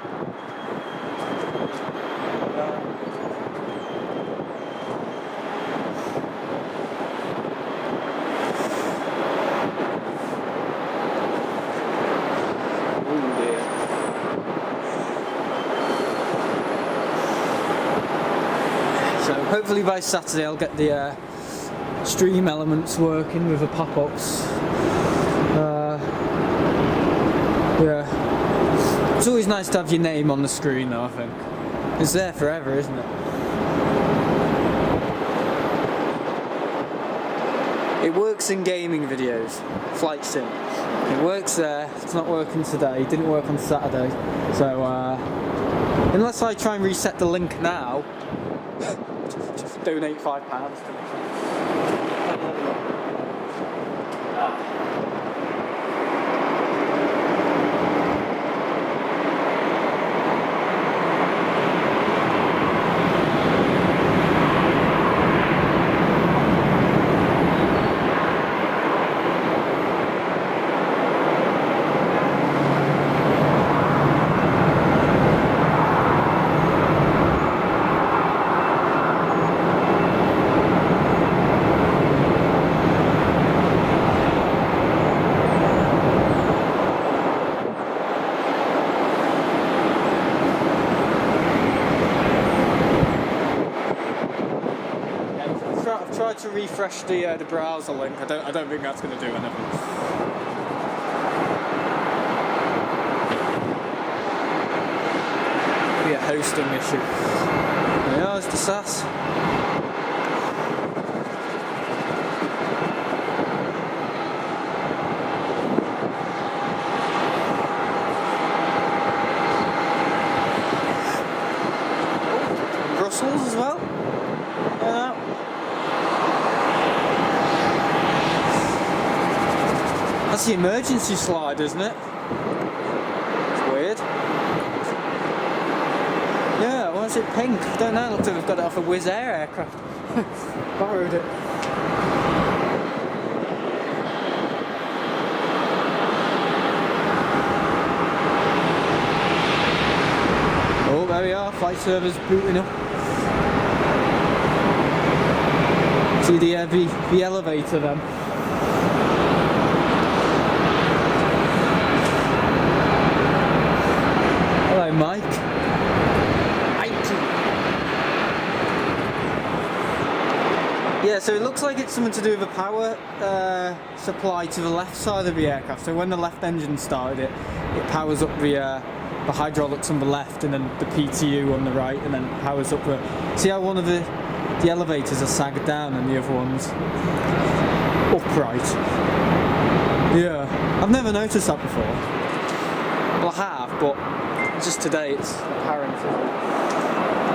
Hopefully by Saturday I'll get the stream elements working with the pop-ups. Yeah, it's always nice to have your name on the screen though, I think. It's there forever, isn't it? It works in gaming videos, flight sim. It works there, it's not working today, it didn't work on Saturday. So, unless I try and reset the link now, just donate £5 to me. To refresh the browser link. I don't think that's going to do anything. Be a hosting issue. Yeah, it's the SAS. Brussels as well. Yeah. That's the emergency slide, isn't it? It's weird. Yeah, why is it pink? I don't know, looks like we've got it off a Wizz Air aircraft. Borrowed it. Oh, there we are, flight servers booting up. See the elevator then. Hello, Mike. Yeah, so it looks like it's something to do with the power supply to the left side of the aircraft. So when the left engine started, it powers up the hydraulics on the left, and then the PTU on the right, and then powers up the. See how one of the elevators are sagged down and the other one's upright? Yeah, I've never noticed that before. Well, I have, but just today it's apparent.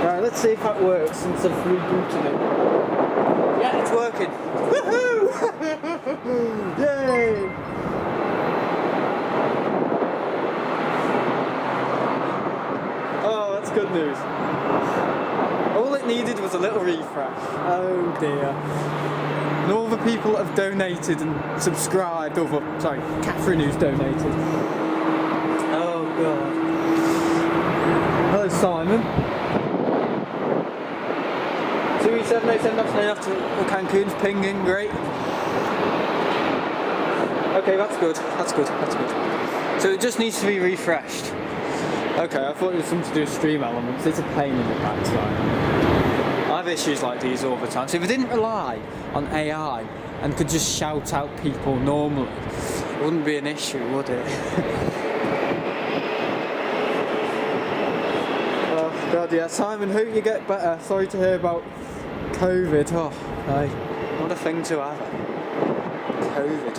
Right, let's see if that works since I've rebooted it. Yeah, it's working. Woohoo! Yay! Oh, that's good news. All it needed was a little refresh. Oh dear. And all the people that have donated and subscribed, sorry, Catherine who's donated. Oh god. Hello Simon. 2E787, that's enough to Cancun's pinging, great. Okay, that's good, that's good, that's good. So it just needs to be refreshed. Okay, I thought it was something to do with stream elements. It's a pain in the backside. I have issues like these all the time. So if I didn't rely on AI and could just shout out people normally, it wouldn't be an issue, would it? Oh god, yeah. Simon, hope you get better. Sorry to hear about COVID. Oh, hey, what a thing to have. COVID.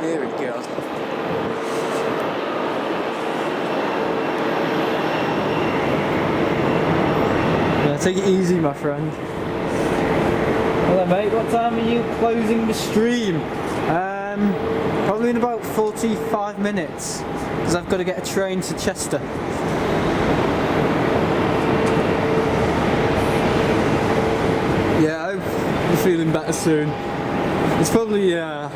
Here we go. Yeah, take it easy, my friend. mate, what time are you closing the stream? Probably in about 45 minutes, because I've got to get a train to Chester. Yeah, I hope you're feeling better soon. It's probably, yeah,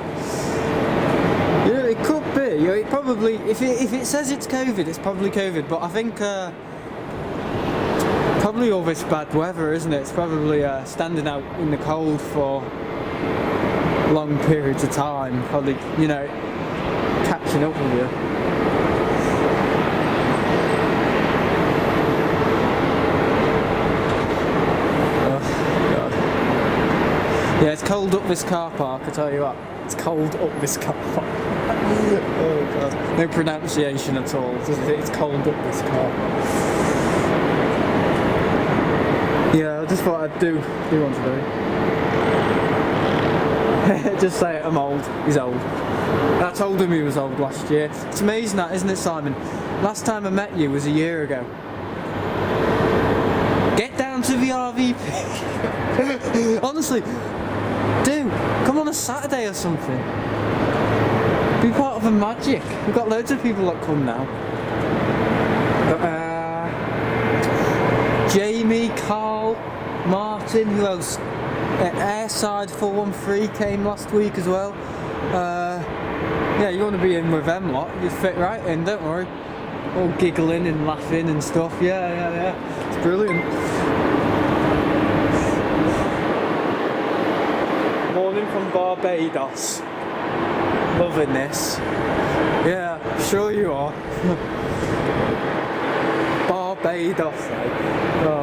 it could be. It probably, if it says it's COVID, it's probably COVID, but I think probably all this bad weather, isn't it? It's probably standing out in the cold for long periods of time, probably, you know, catching up with you. Oh, God. Yeah, it's cold up this car park, I tell you what. It's cold up this car park. Oh, God. No pronunciation at all. It's cold up this car park. Yeah, I just thought I'd do one today. Just say it, I'm old. He's old. I told him he was old last year. It's amazing that, isn't it, Simon? Last time I met you was a year ago. Get down to the RVP. Honestly, do. Come on a Saturday or something. Be part of the magic. We've got loads of people that come now. Jamie, Carl, Martin, who else? Airside 413 came last week as well. Yeah, you want to be in with them lot, you fit right in, don't worry. All giggling and laughing and stuff, yeah. It's brilliant. Morning from Barbados. Loving this. Yeah, sure you are. Barbados, eh? Oh.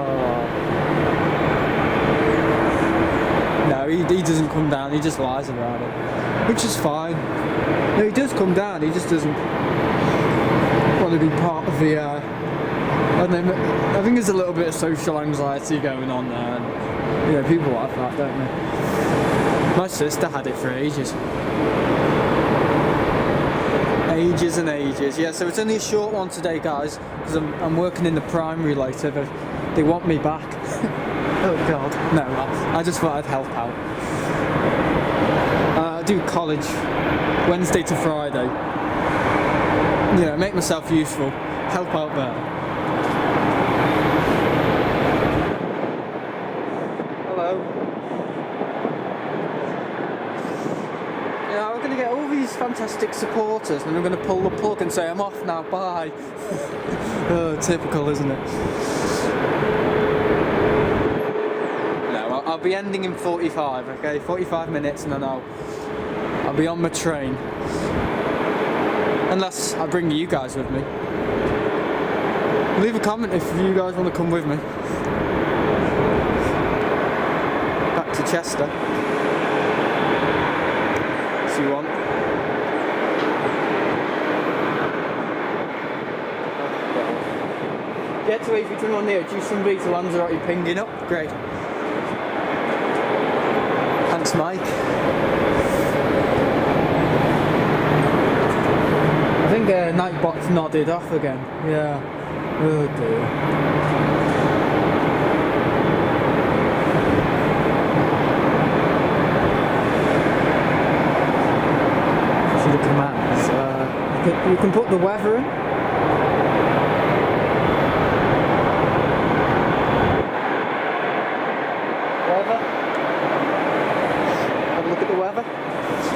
No, he doesn't come down, he just lies about it. Which is fine. No, he does come down, he just doesn't want to be part of the, I think there's a little bit of social anxiety going on there, and, you know, people like that, don't they? My sister had it for ages. Ages and ages. Yeah, so it's only a short one today, guys, because I'm working in the primary later, but they want me back. Oh God, no, I just thought I'd help out. I do college Wednesday to Friday. You know, make myself useful, help out there. Hello. Yeah, we're going to get all these fantastic supporters and I'm going to pull the plug and say I'm off now, bye. Oh, typical, isn't it? I'll be ending in 45, okay? 45 minutes and then I'll be on my train. Unless I bring you guys with me. Leave a comment if you guys want to come with me. Back to Chester. If you want. Get to Aviation on here, do some beats, Lanzarote pinging up. Great. Thanks, Mike. I think Nightbot's nodded off again. Yeah. Oh dear. See the commands. You can put the weather in.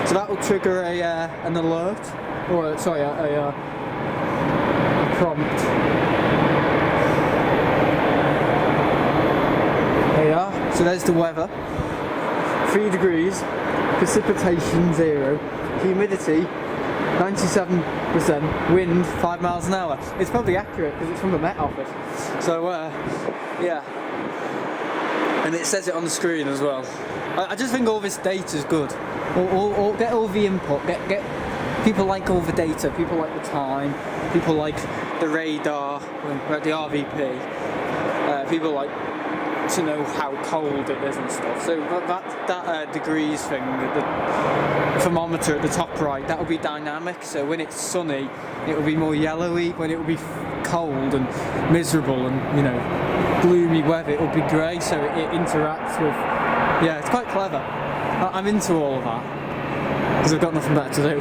So that will trigger an alert, or sorry, a prompt. There you are. So there's the weather. 3 degrees, precipitation 0, humidity 97%, wind 5 miles an hour. It's probably accurate because it's from the Met Office. So yeah, and it says it on the screen as well. I just think all this data is good. Or get all the input, get people like all the data, people like the time, people like the radar, the RVP, people like to know how cold it is and stuff. So that degrees thing, the thermometer at the top right, that will be dynamic. So when it's sunny, it will be more yellowy. When it will be cold and miserable and, you know, gloomy weather, it will be grey. So it interacts with Yeah, it's quite clever. I'm into all of that because I've got nothing better to do.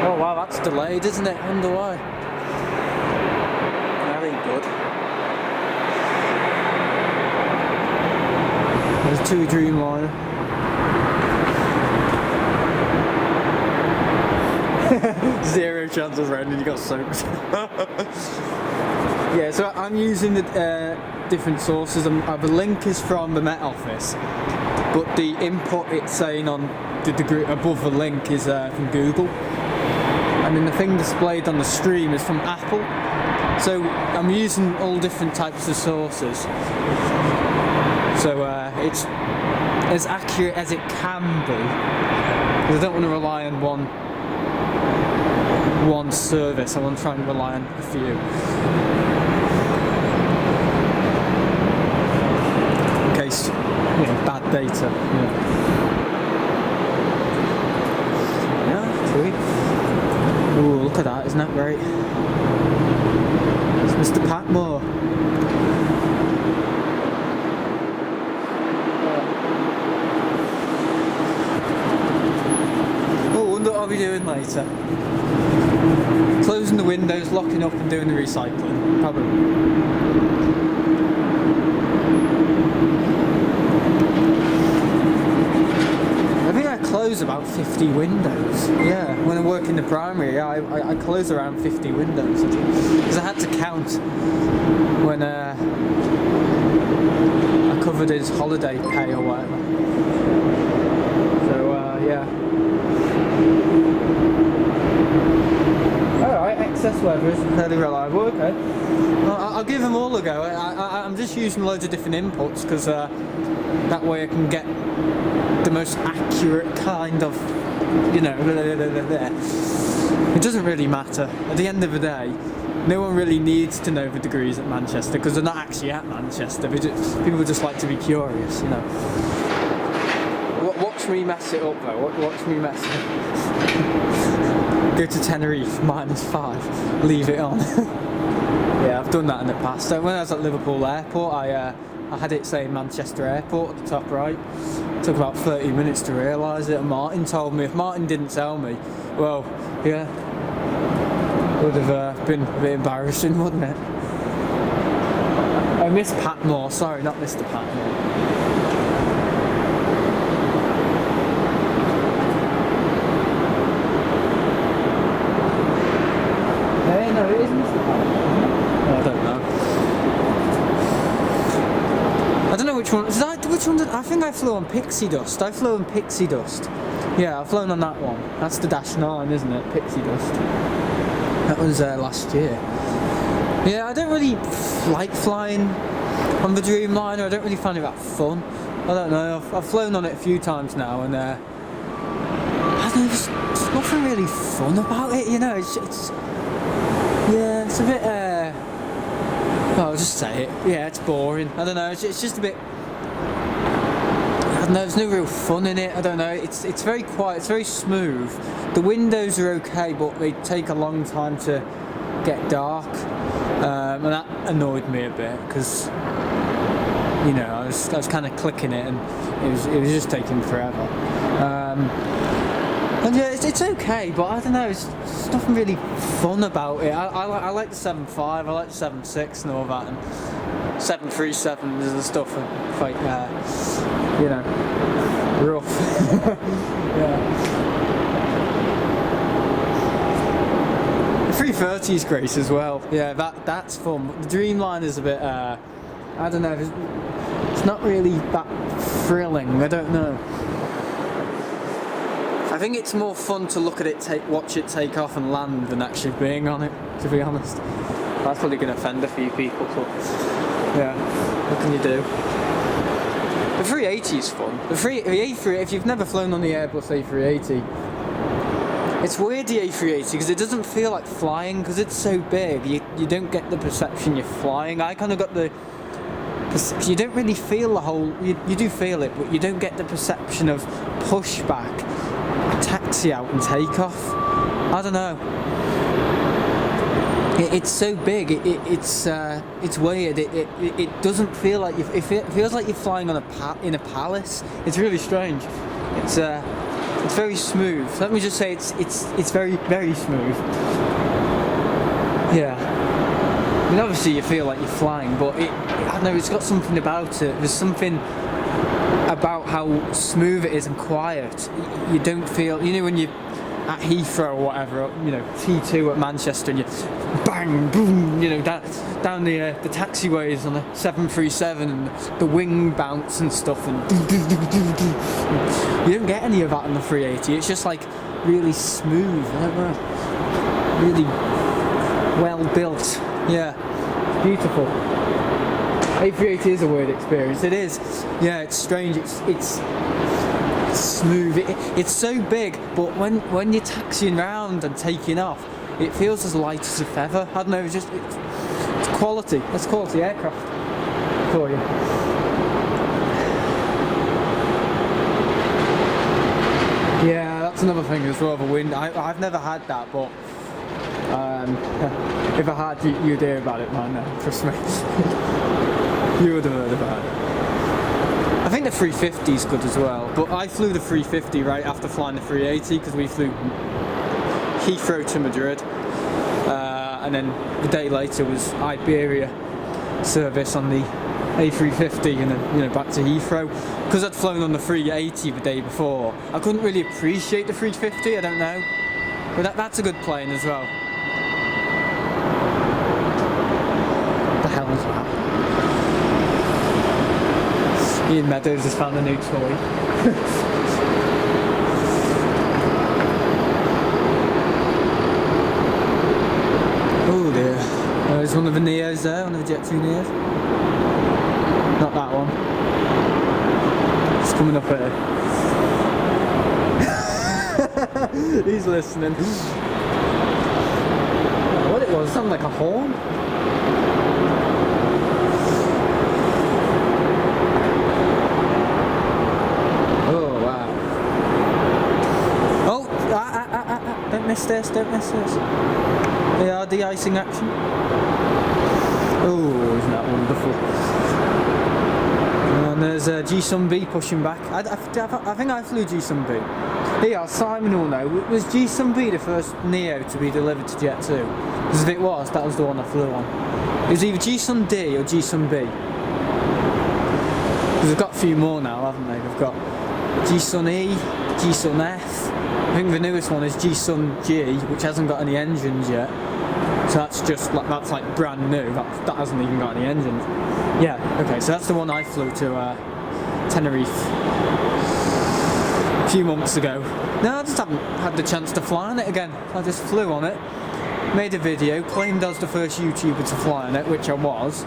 Oh wow, that's delayed, isn't it? Wonder why. Very good. There's 2 Dreamliner. Zero chance of rain and you got soaked. Yeah, so I'm using the different sources. The link is from the Met Office, but the input it's saying on the degree above the link is from Google, and then the thing displayed on the stream is from Apple. So I'm using all different types of sources. So it's as accurate as it can be, because I don't want to rely on one service. I want to try and rely on a few. In case, bad data. Yeah, sweet. Ooh, look at that, isn't that great? It's Mr. Patmore. Oh, I wonder what I'll be doing later. Closing the windows, locking up and doing the recycling, probably. I think I close about 50 windows. Yeah, when I work in the primary, I close around 50 windows. Because I had to count when I covered his holiday pay or whatever. So, yeah. Alright, excess weather is fairly reliable, okay. I'll give them all a go. I'm just using loads of different inputs because that way I can get the most accurate kind of, it doesn't really matter. At the end of the day, no one really needs to know the degrees at Manchester because they're not actually at Manchester. People just like to be curious, Watch me mess it up though, watch me mess it up. Go to Tenerife, -5, leave it on. Yeah, I've done that in the past. So when I was at Liverpool Airport, I had it saying Manchester Airport at the top right. It took about 30 minutes to realise it, and Martin told me. If Martin didn't tell me, well, yeah, would have been a bit embarrassing, wouldn't it? Oh, Miss Patmore, sorry, not Mr. Patmore. No, it is Mr. Patmore. I don't know. I don't know which one. I think I flew on Pixie Dust. I flew on Pixie Dust. Yeah, I've flown on that one. That's the -9, isn't it? Pixie Dust. That was last year. Yeah, I don't really like flying on the Dreamliner. I don't really find it that fun. I don't know. I've flown on it a few times now, and I don't know. There's nothing really fun about it. Yeah, it's a bit, I'll just say it. Yeah, it's boring. I don't know, it's just a bit, I don't know, there's no real fun in it. I don't know, it's very quiet, it's very smooth. The windows are okay, but they take a long time to get dark. And that annoyed me a bit, because, I was kind of clicking it and it was just taking forever. And yeah, it's okay, but I don't know, it's nothing really fun about it. I like the 7.5, I like the 7.6 and all that, and 737s and stuff, and like, rough. Yeah. The 330 is great as well. Yeah, that's fun. The Dreamliner is a bit, I don't know, it's not really that thrilling, I don't know. I think it's more fun to look at it, watch it take off and land than actually being on it, to be honest. That's probably going to offend a few people, but yeah, what can you do? The 380 is fun. The A380, if you've never flown on the Airbus A380, it's weird, the A380, because it doesn't feel like flying, because it's so big, you don't get the perception you're flying. I kind of got the... You don't really feel the whole... You do feel it, but you don't get the perception of pushback, taxi out and take off. I don't know. It's so big. It's weird. It doesn't feel like it feels like you're flying on in a palace. It's really strange. It's very smooth. Let me just say it's very smooth. Yeah. I mean, obviously you feel like you're flying, but I don't know. It's got something about it. There's something about how smooth it is and quiet. You don't feel. You know when you at Heathrow or whatever, you know, T2 at Manchester, and you bang, boom, you know, down the taxiways on the 737, and the wing bounce and stuff, and you don't get any of that on the 380. It's just like really smooth, I don't know, really well built. Yeah, beautiful. A380 is a weird experience. It is. Yeah, it's strange. It's smooth. It's so big, but when you're taxiing around and taking off, it feels as light as a feather. I don't know. It's quality. That's quality aircraft for you. Yeah, that's another thing as well. The wind. I've never had that, but if I had, you'd hear about it, man. Trust me. You would have heard about it. I think the 350 is good as well, but I flew the 350 right after flying the 380 because we flew Heathrow to Madrid, and then the day later was Iberia service on the A350, and then back to Heathrow. Because I'd flown on the 380 the day before, I couldn't really appreciate the 350. I don't know, but that's a good plane as well. What the hell is that? Ian Meadows has found a new toy. Oh dear. There's one of the Neos there, one of the Jet 2 Neos. Not that one. It's coming up here. He's listening. What it was, sounded like a horn. Don't miss this, don't miss this. Yeah, de-icing action. Oh, isn't that wonderful? And there's G-Sun-B pushing back. I think I flew G-Sun-B. Yeah, Simon will know. Was G-Sun-B the first Neo to be delivered to Jet 2? Because if it was, that was the one I flew on. It was either G-Sun-D or G-Sun-B. Because they've got a few more now, haven't they? They've got G-Sun-E, G-Sun-F. I think the newest one is G-Sun-G, which hasn't got any engines yet. So that's just like, that's like brand new. That hasn't even got any engines. Yeah, okay, so that's the one I flew to Tenerife a few months ago. No, I just haven't had the chance to fly on it again. I just flew on it, made a video, claimed I was the first YouTuber to fly on it, which I was.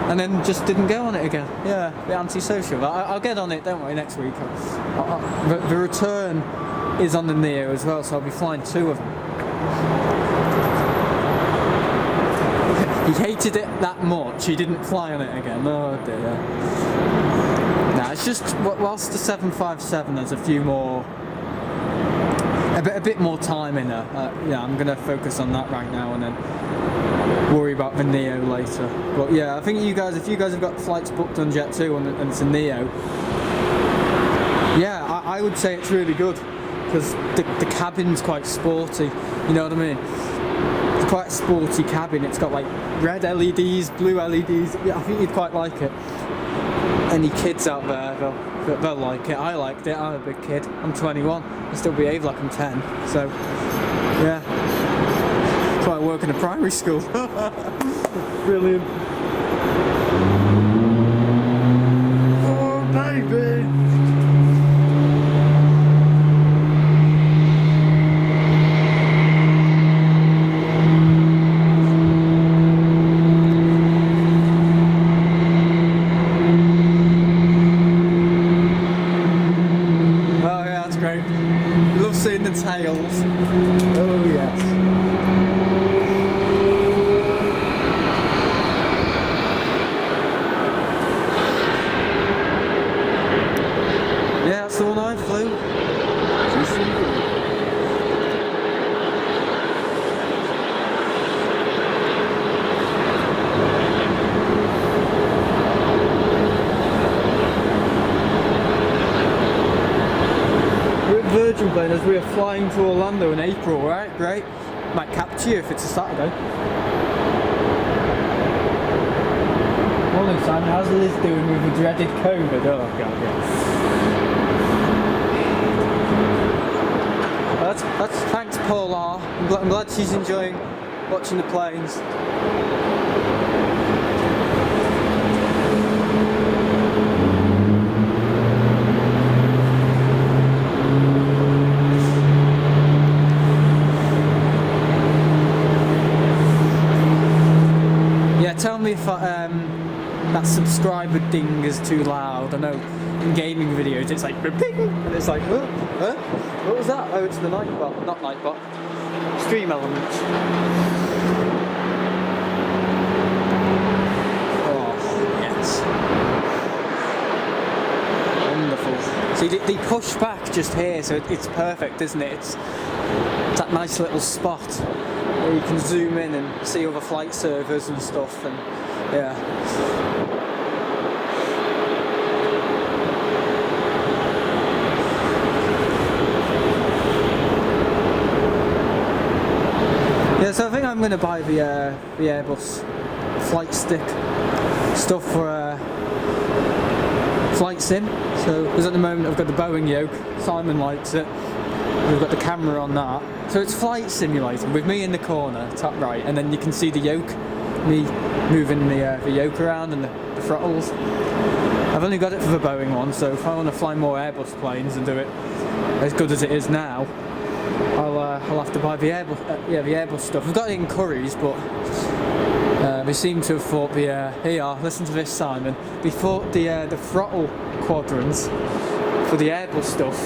And then just didn't go on it again. Yeah, a bit antisocial. I'll get on it, don't worry, next week. The return is on the Neo as well, so I'll be flying 2 of them. He hated it that much, he didn't fly on it again. Oh dear. Nah, it's just, whilst the 757 has a few more, a bit more time in her, yeah, I'm going to focus on that right now and then worry about the Neo later. But yeah, I think if you guys have got flights booked on Jet 2 and it's a Neo, yeah, I would say it's really good because the cabin's quite sporty, you know what I mean? It's quite a sporty cabin. It's got like red LEDs, blue LEDs. Yeah, I think you'd quite like it. Any kids out there, they'll like it. I liked it. I'm a big kid. I'm 21. I still behave like I'm 10. So yeah. That's why I work in a primary school. Brilliant. Oh, baby! Oh yeah, that's great. Love seeing the tails. Oh yes. plane as we are flying to Orlando in April, right? Great. Might capture you if it's a Saturday. Morning, Simon. How's Liz doing with the dreaded COVID? Oh, God, yeah. That's thanks, Paul R. I'm glad she's enjoying watching the planes. Tell me if that subscriber ding is too loud. I know in gaming videos it's like ping, and it's like, huh? What was that? Oh, it's the Nightbot, not Nightbot. Stream Elements. Oh, yes. Wonderful. See, they push back just here, so it's perfect, isn't it? It's that nice little spot where you can zoom in and see all the flight servers and stuff, and yeah. Yeah, so I think I'm going to buy the Airbus flight stick stuff for flight sim. So, because at the moment I've got the Boeing yoke, Simon likes it. We've got the camera on that. So it's flight simulator with me in the corner, top right, and then you can see the yoke, me moving the yoke around and the throttles. I've only got it for the Boeing one, so if I want to fly more Airbus planes and do it as good as it is now, I'll have to buy the Airbus, the Airbus stuff. We've got it in Curry's, but we seem to have thought the here, listen to this, Simon. We thought the throttle quadrants for the Airbus stuff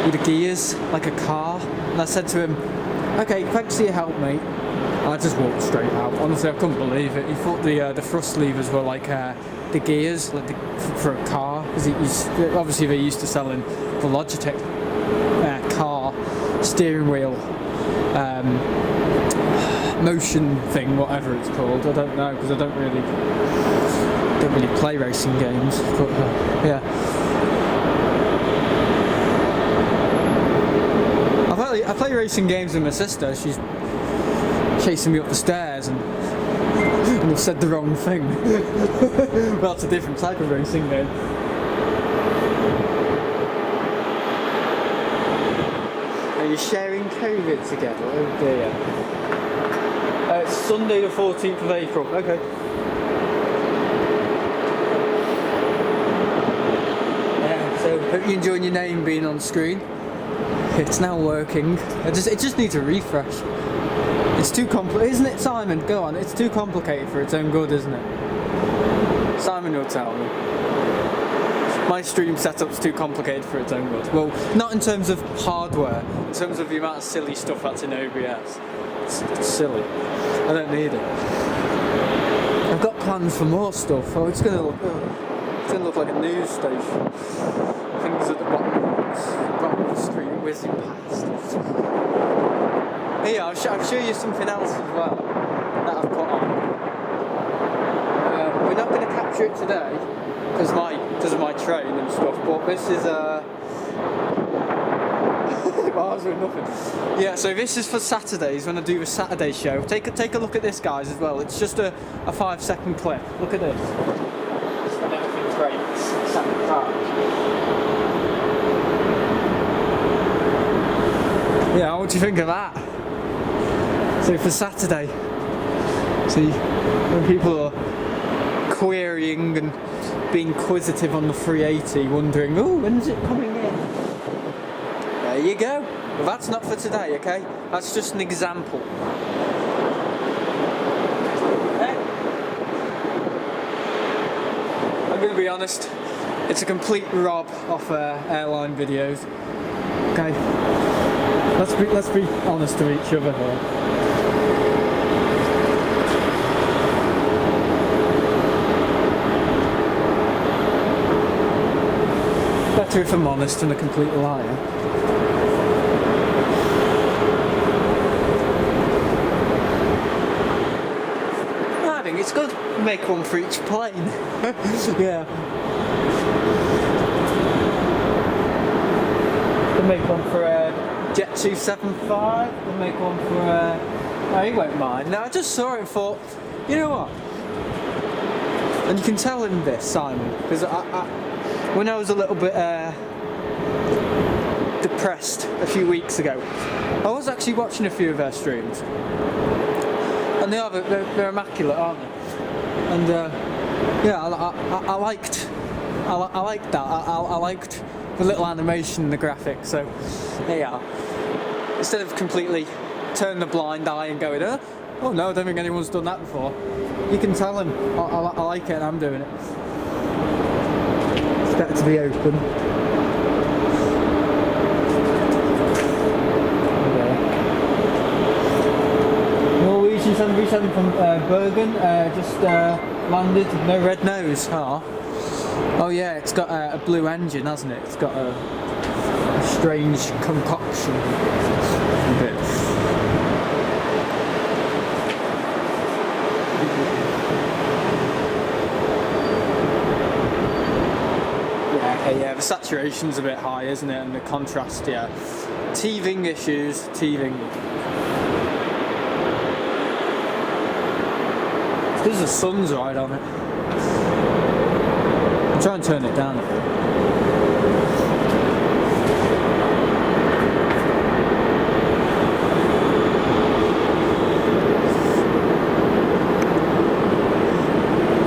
with the gears like a car, and I said to him, okay, thanks for your help, mate. And I just walked straight out. Honestly, I couldn't believe it. He thought the thrust levers were like the gears, like for a car, because obviously they're used to selling the Logitech car steering wheel motion thing, whatever it's called. I don't know, because I don't really play racing games, but yeah. I play racing games with my sister. She's chasing me up the stairs and I've said the wrong thing. Well, it's a different type of racing game. Are you sharing COVID together? Oh dear. It's Sunday the 14th of April. Okay. Yeah, so hope you're enjoying your name being on screen. It's now working. It just needs a refresh. It's too complicated, isn't it, Simon? Go on. It's too complicated for its own good, isn't it? Simon will tell me. My stream setup's too complicated for its own good. Well, not in terms of hardware. In terms of the amount of silly stuff that's in OBS. It's silly. I don't need it. I've got plans for more stuff. Oh, it's gonna look like a news station. Things at the bottom of the screen whizzing past. Here, I'll show you something else as well that I've put on. We're not going to capture it today because of my train and stuff, but this is bars with nothing. Yeah, so this is for Saturdays when I do the Saturday show. Take a look at this, guys, as well. It's just a 5-second clip. Look at this. And everything's great. It's yeah, what do you think of that? So for Saturday, see, when people are querying and being inquisitive on the 380, wondering, oh, when's it coming in? There you go. Well, that's not for today, okay? That's just an example. Okay. I'm going to be honest, it's a complete rob off airline videos. Okay. Let's be honest to each other here. Better if I'm honest than a complete liar. I think it's good. Make one for each plane. Yeah. Could make one for Jet 275. Could make one for. Oh, he won't mind. Now I just saw it and thought, you know what? And you can tell him this, Simon, because when I was a little bit depressed a few weeks ago, I was actually watching a few of their streams, and they're immaculate, aren't they? And yeah, I liked that. I liked the little animation and the graphics. So there you are. Instead of completely turning a blind eye and going, oh no, I don't think anyone's done that before. You can tell them I like it and I'm doing it. It's better to be open. Norwegian 737 from Bergen just landed. No red nose. Oh yeah, it's got a blue engine, hasn't it? It's got a strange concoction. Yeah, the saturation's a bit high, isn't it? And the contrast, yeah. Teething issues, teething. It's because the sun's right on it. I'll try and turn it down a bit.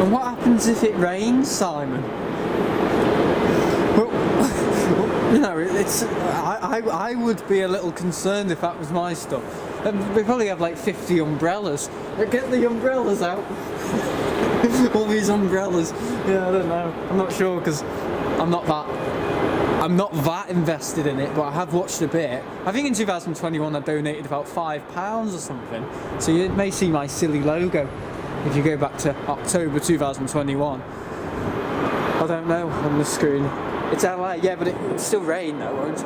And what happens if it rains, Simon? You know, I would be a little concerned if that was my stuff. We probably have like 50 umbrellas. Get the umbrellas out. All these umbrellas. Yeah, I don't know. I'm not sure because I'm not that invested in it, but I have watched a bit. I think in 2021 I donated about £5 or something. So you may see my silly logo if you go back to October 2021. I don't know on the screen. It's LA, yeah, but it'll still rain though, won't it?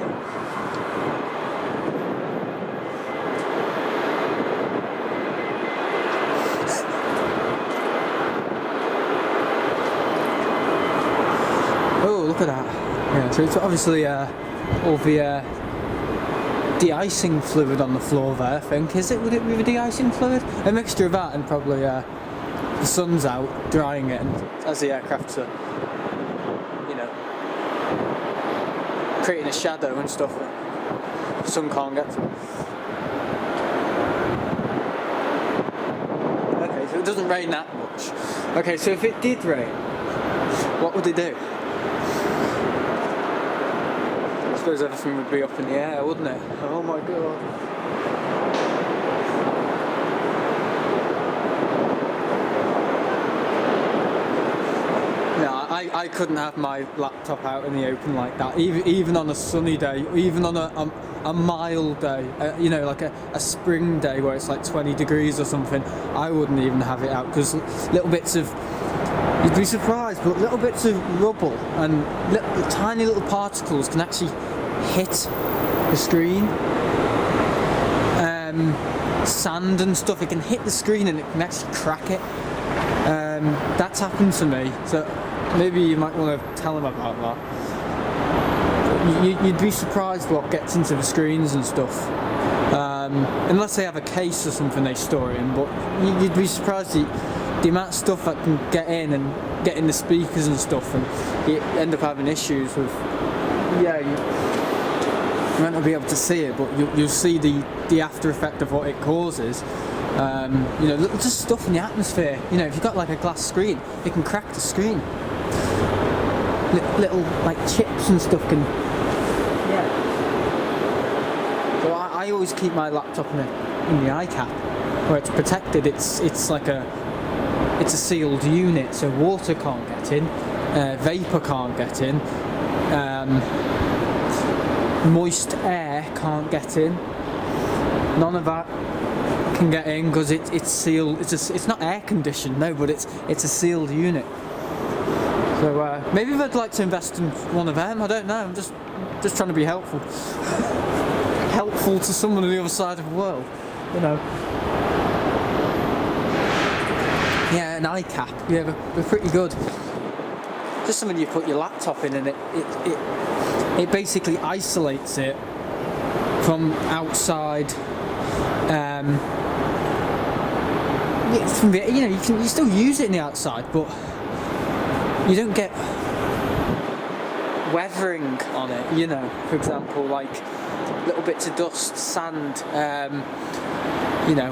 Oh, look at that. Yeah, so it's obviously all the de-icing fluid on the floor there, I think. Would it be the de-icing fluid? A mixture of that and probably the sun's out, drying it, and as the aircrafts are, you know, creating a shadow and stuff that the sun can't get to. Okay, so it doesn't rain that much. Okay, so if it did rain, what would it do? I suppose everything would be up in the air, wouldn't it? Oh my god. I couldn't have my laptop out in the open like that, even on a sunny day, even on a mild day, you know, like a spring day where it's like 20 degrees or something. I wouldn't even have it out because little bits of, you'd be surprised, but little bits of rubble and tiny little particles can actually hit the screen. Sand and stuff, it can hit the screen and it can actually crack it. That's happened to me, so maybe you might want to tell them about that. You'd be surprised what gets into the screens and stuff. Unless they have a case or something they store it in, but you'd be surprised the amount of stuff that can get in and get in the speakers and stuff, and you end up having issues with, yeah, you might not be able to see it, but you'll see the after effect of what it causes. You know, just stuff in the atmosphere. You know, if you've got like a glass screen, it can crack the screen. Little like chips and stuff can. Yeah. So I always keep my laptop in the iCap where it's protected. It's like it's a sealed unit, so water can't get in, vapor can't get in, moist air can't get in. None of that can get in because it's sealed. It's not air conditioned, no, but it's a sealed unit. So maybe they'd like to invest in one of them. I don't know. I'm just trying to be helpful. Helpful to someone on the other side of the world, you know. Yeah, an iCap. Yeah, they're pretty good. Just something you put your laptop in and it it basically isolates it from outside. From the, you know, you still use it in the outside, but you don't get weathering on it. You know, for example, like little bits of dust, sand, you know,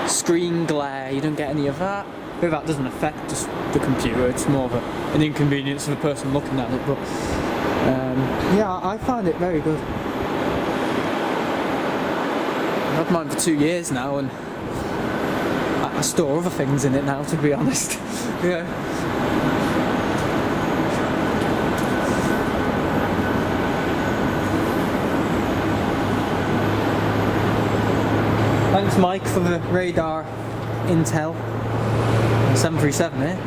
screen glare. You don't get any of that. But that doesn't affect just the computer. It's more of an inconvenience for the person looking at it. But yeah, I find it very good. I've had mine for 2 years now, and I store other things in it now, to be honest. Yeah. Thanks, Mike, for the radar intel. 737 here.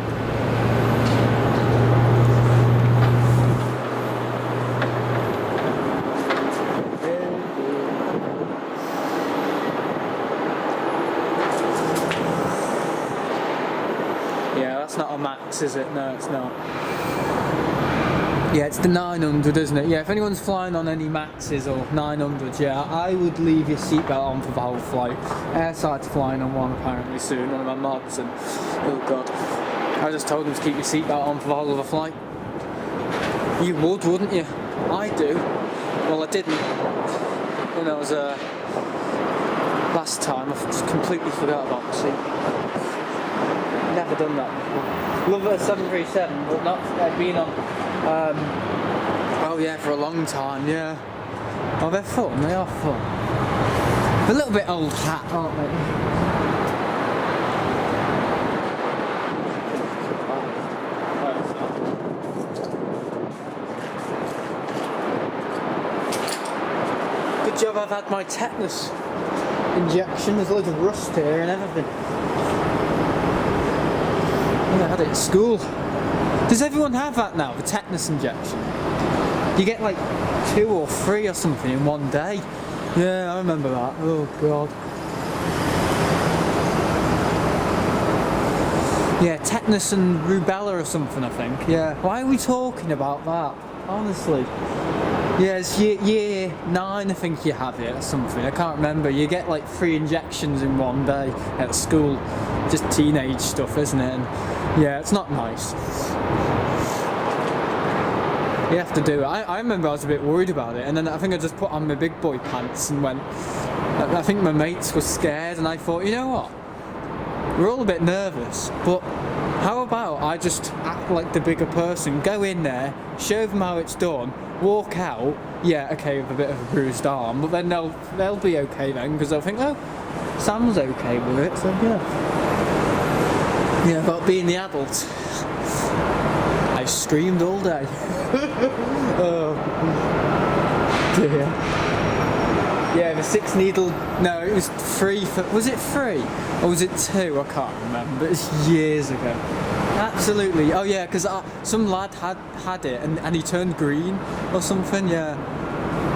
Not a max, is it? No, it's not. Yeah, it's the 900, isn't it? Yeah, if anyone's flying on any maxes or 900s, yeah, I would leave your seatbelt on for the whole flight. Airside's flying on one apparently soon, one of my mods, and oh god, I just told them to keep your seatbelt on for the whole of the flight. You would, wouldn't you? I do. Well, I didn't when I was last time. I just completely forgot about the seat. Never done that before. Love a 737, but not been on. Oh yeah, for a long time. Yeah. Oh, they're fun. They are fun. They're a little bit old hat, aren't they? Good job. I've had my tetanus injection. There's loads of rust here and everything. I had it at school. Does everyone have that now, the tetanus injection? You get like 2 or 3 or something in one day. Yeah, I remember that. Oh god. Yeah, tetanus and rubella or something, I think. Yeah. Why are we talking about that? Honestly. Yeah, it's year 9, I think you have it or something. I can't remember. You get like 3 injections in one day at school. Just teenage stuff, isn't it? And yeah, it's not nice. You have to do it. I remember I was a bit worried about it, and then I think I just put on my big boy pants and went. I think my mates were scared, and I thought, you know what? We're all a bit nervous, but how about I just act like the bigger person, go in there, show them how it's done, walk out, yeah, okay, with a bit of a bruised arm, but then they'll be okay then, because they'll think, oh, Sam's okay with it, so yeah. Yeah, about being the adult. I screamed all day. Oh dear. Yeah, the 6 needle. No, it was 3. Was it 3 or was it 2? I can't remember. It's years ago. Absolutely. Oh yeah, because some lad had it and he turned green or something. Yeah.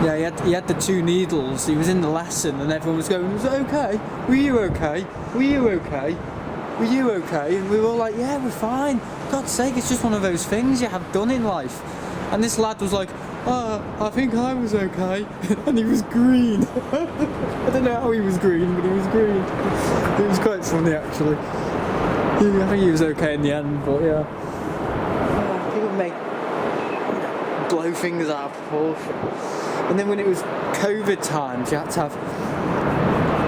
Yeah, he had the 2 needles. He was in the lesson and everyone was going, "Was it okay? Were you okay? Were you okay? Were you okay?" And we were all like, "Yeah, we're fine. God's sake, it's just one of those things you have done in life." And this lad was like, "Oh, I think I was okay." And he was green. I don't know how he was green, but he was green. It was quite funny actually. Yeah, I think he was okay in the end, but yeah. People blow things out of proportion. And then when it was COVID times, you had to have.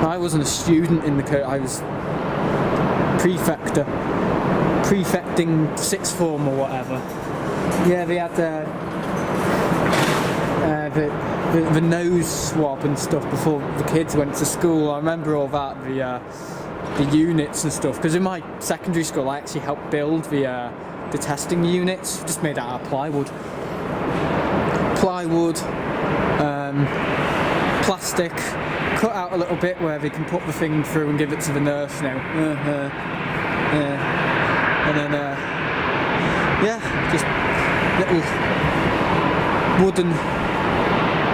I wasn't a student in the I was prefecting 6th form or whatever. Yeah, they had the nose swab and stuff before the kids went to school. I remember all that, the units and stuff. Because in my secondary school, I actually helped build the testing units. Just made out of plywood, plastic. Cut out a little bit where they can put the thing through and give it to the nurse now. And then, yeah, just little wooden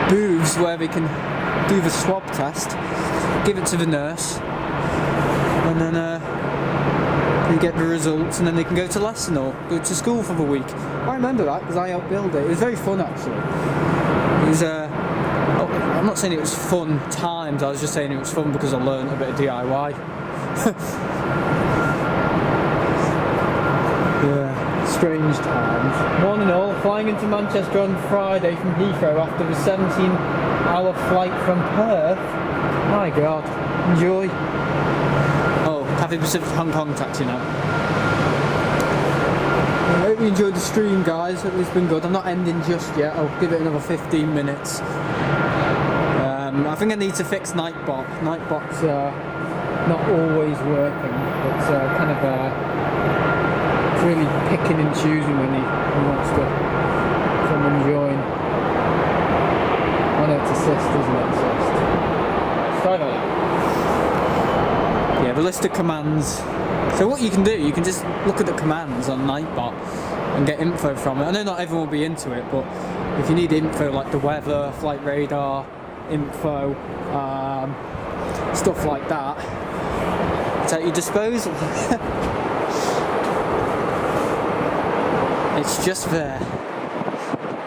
booths where they can do the swab test, give it to the nurse, and then you get the results, and then they can go to lesson or go to school for the week. I remember that because I helped build it. It was very fun actually. was I'm not saying it was fun times, I was just saying it was fun because I learned a bit of DIY. Yeah, strange times. Morning all, flying into Manchester on Friday from Heathrow after the 17-hour flight from Perth. My God, enjoy. Oh, Cathay Pacific Hong Kong taxi now. I hope you enjoyed the stream, guys. It's been good. I'm not ending just yet. I'll give it another 15 minutes. I think I need to fix Nightbot. Nightbot's not always working. It's kind of it's really picking and choosing when he wants to come and join. Oh no, it's assist, isn't it? Assist. Let's try that. Yeah, the list of commands. So what you can do, you can just look at the commands on Nightbot and get info from it. I know not everyone will be into it, but if you need info like the weather, flight radar, info, stuff like that, it's at your disposal. It's just there,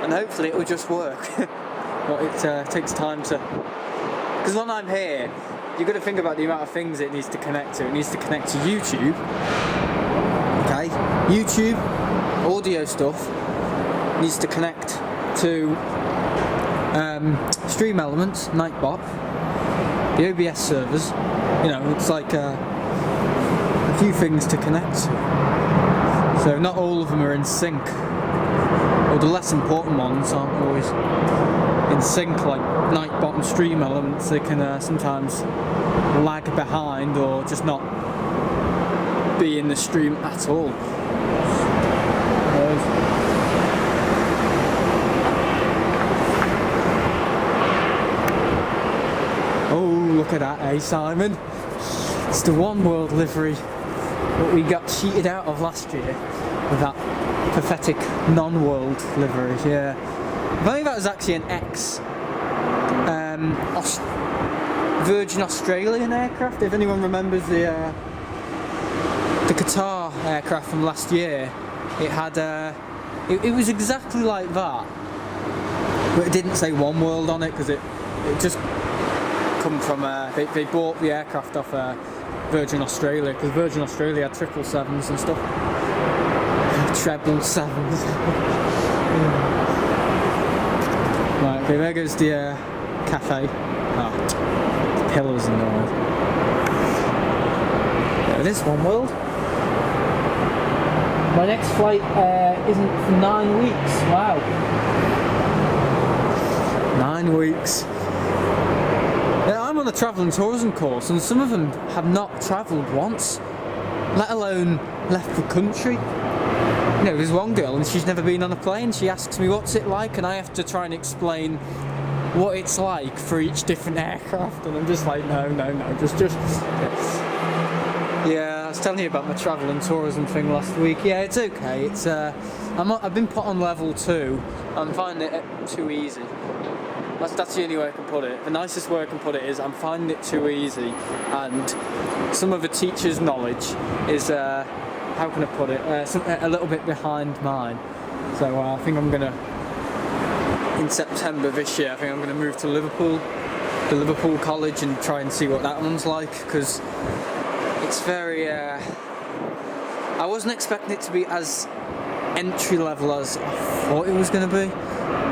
and hopefully it will just work. But it takes time to, because when I'm here, you've got to think about the amount of things it needs to connect to. It needs to connect to YouTube, okay? YouTube, audio stuff, needs to connect to Stream Elements, Nightbot, the OBS servers. You know, it's like a few things to connect to. So not all of them are in sync, or the less important ones aren't always in sync, like Nightbot and Stream Elements. They can sometimes lag behind or just not be in the stream at all. Oh, look at that, eh, Simon? It's the One World livery that we got cheated out of last year with that pathetic non-world livery. Yeah, I think that was actually an Virgin Australian aircraft. If anyone remembers the Qatar aircraft from last year, it had it was exactly like that, but it didn't say One World on it because it just come from they bought the aircraft off Virgin Australia, because Virgin Australia had 777s and stuff. 777s. Right, okay, there goes the cafe. Ah, pillars and all. There it is, One World. My next flight isn't for 9 weeks. Wow. 9 weeks. Yeah, I'm on a travel and tourism course, and some of them have not travelled once, let alone left the country. You know, there's one girl and she's never been on a plane. She asks me what's it like, and I have to try and explain what it's like for each different aircraft, and I'm just like, no, just yeah, I was telling you about my travel and tourism thing last week. Yeah, it's okay. It's I've been put on level 2. I'm finding it too easy. That's the only way I can put it. The nicest way I can put it is I'm finding it too easy, and some of the teacher's knowledge is, how can I put it, a little bit behind mine. So I think I'm gonna, in September this year, I think I'm gonna move to Liverpool, the Liverpool College, and try and see what that one's like, because it's very, I wasn't expecting it to be as entry level as I thought it was going to be.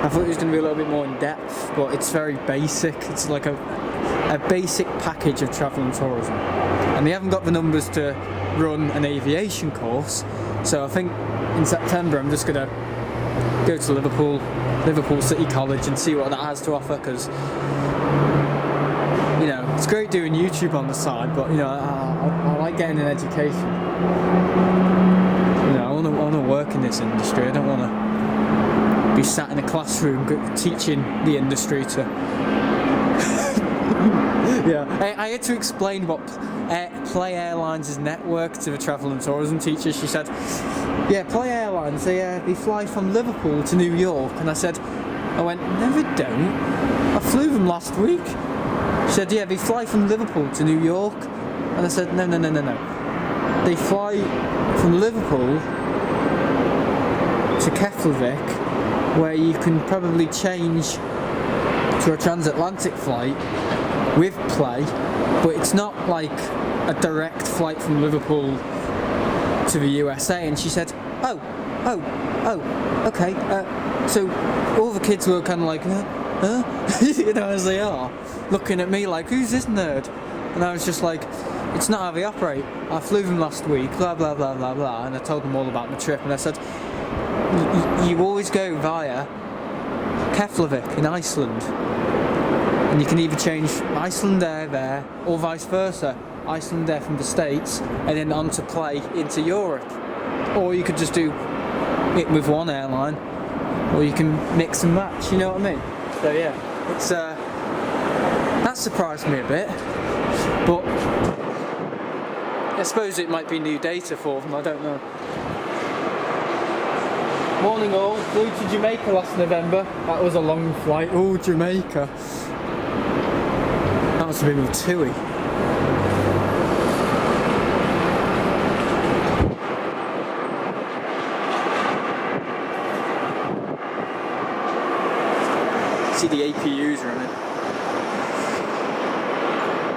I thought it was going to be a little bit more in depth, but it's very basic. It's like a basic package of travel and tourism, and they haven't got the numbers to run an aviation course. So I think in September I'm just going to go to Liverpool City College, and see what that has to offer, because you know, it's great doing YouTube on the side, but you know, I like getting an education. You know, I want to work in this industry. I don't want to be sat in a classroom teaching the industry to. Yeah, I had to explain what Play Airlines' network to the travel and tourism teacher. She said, "Yeah, Play Airlines, they fly from Liverpool to New York," and I went, "No, they don't. I flew them last week." She said, "Yeah, they fly from Liverpool to New York," and I said, "No. They fly from Liverpool to Keflavik, where you can probably change to a transatlantic flight with play, but it's not like a direct flight from Liverpool to the USA. And she said, oh, okay. So all the kids were kind of like, you know, as they are, looking at me like, who's this nerd? And I was just like, it's not how they operate. I flew them last week, blah blah blah blah blah, and I told them all about my trip, and I said, you always go via Keflavik in Iceland, and you can either change Iceland Air there, or vice versa, Iceland Air from the States, and then on to play into Europe. Or you could just do it with one airline, or you can mix and match, you know what I mean? So yeah, it's that surprised me a bit, but I suppose it might be new data for them, I don't know. Morning all, flew to Jamaica last November. That was a long flight. Oh, Jamaica. That must have been with TUI. See the APUs running.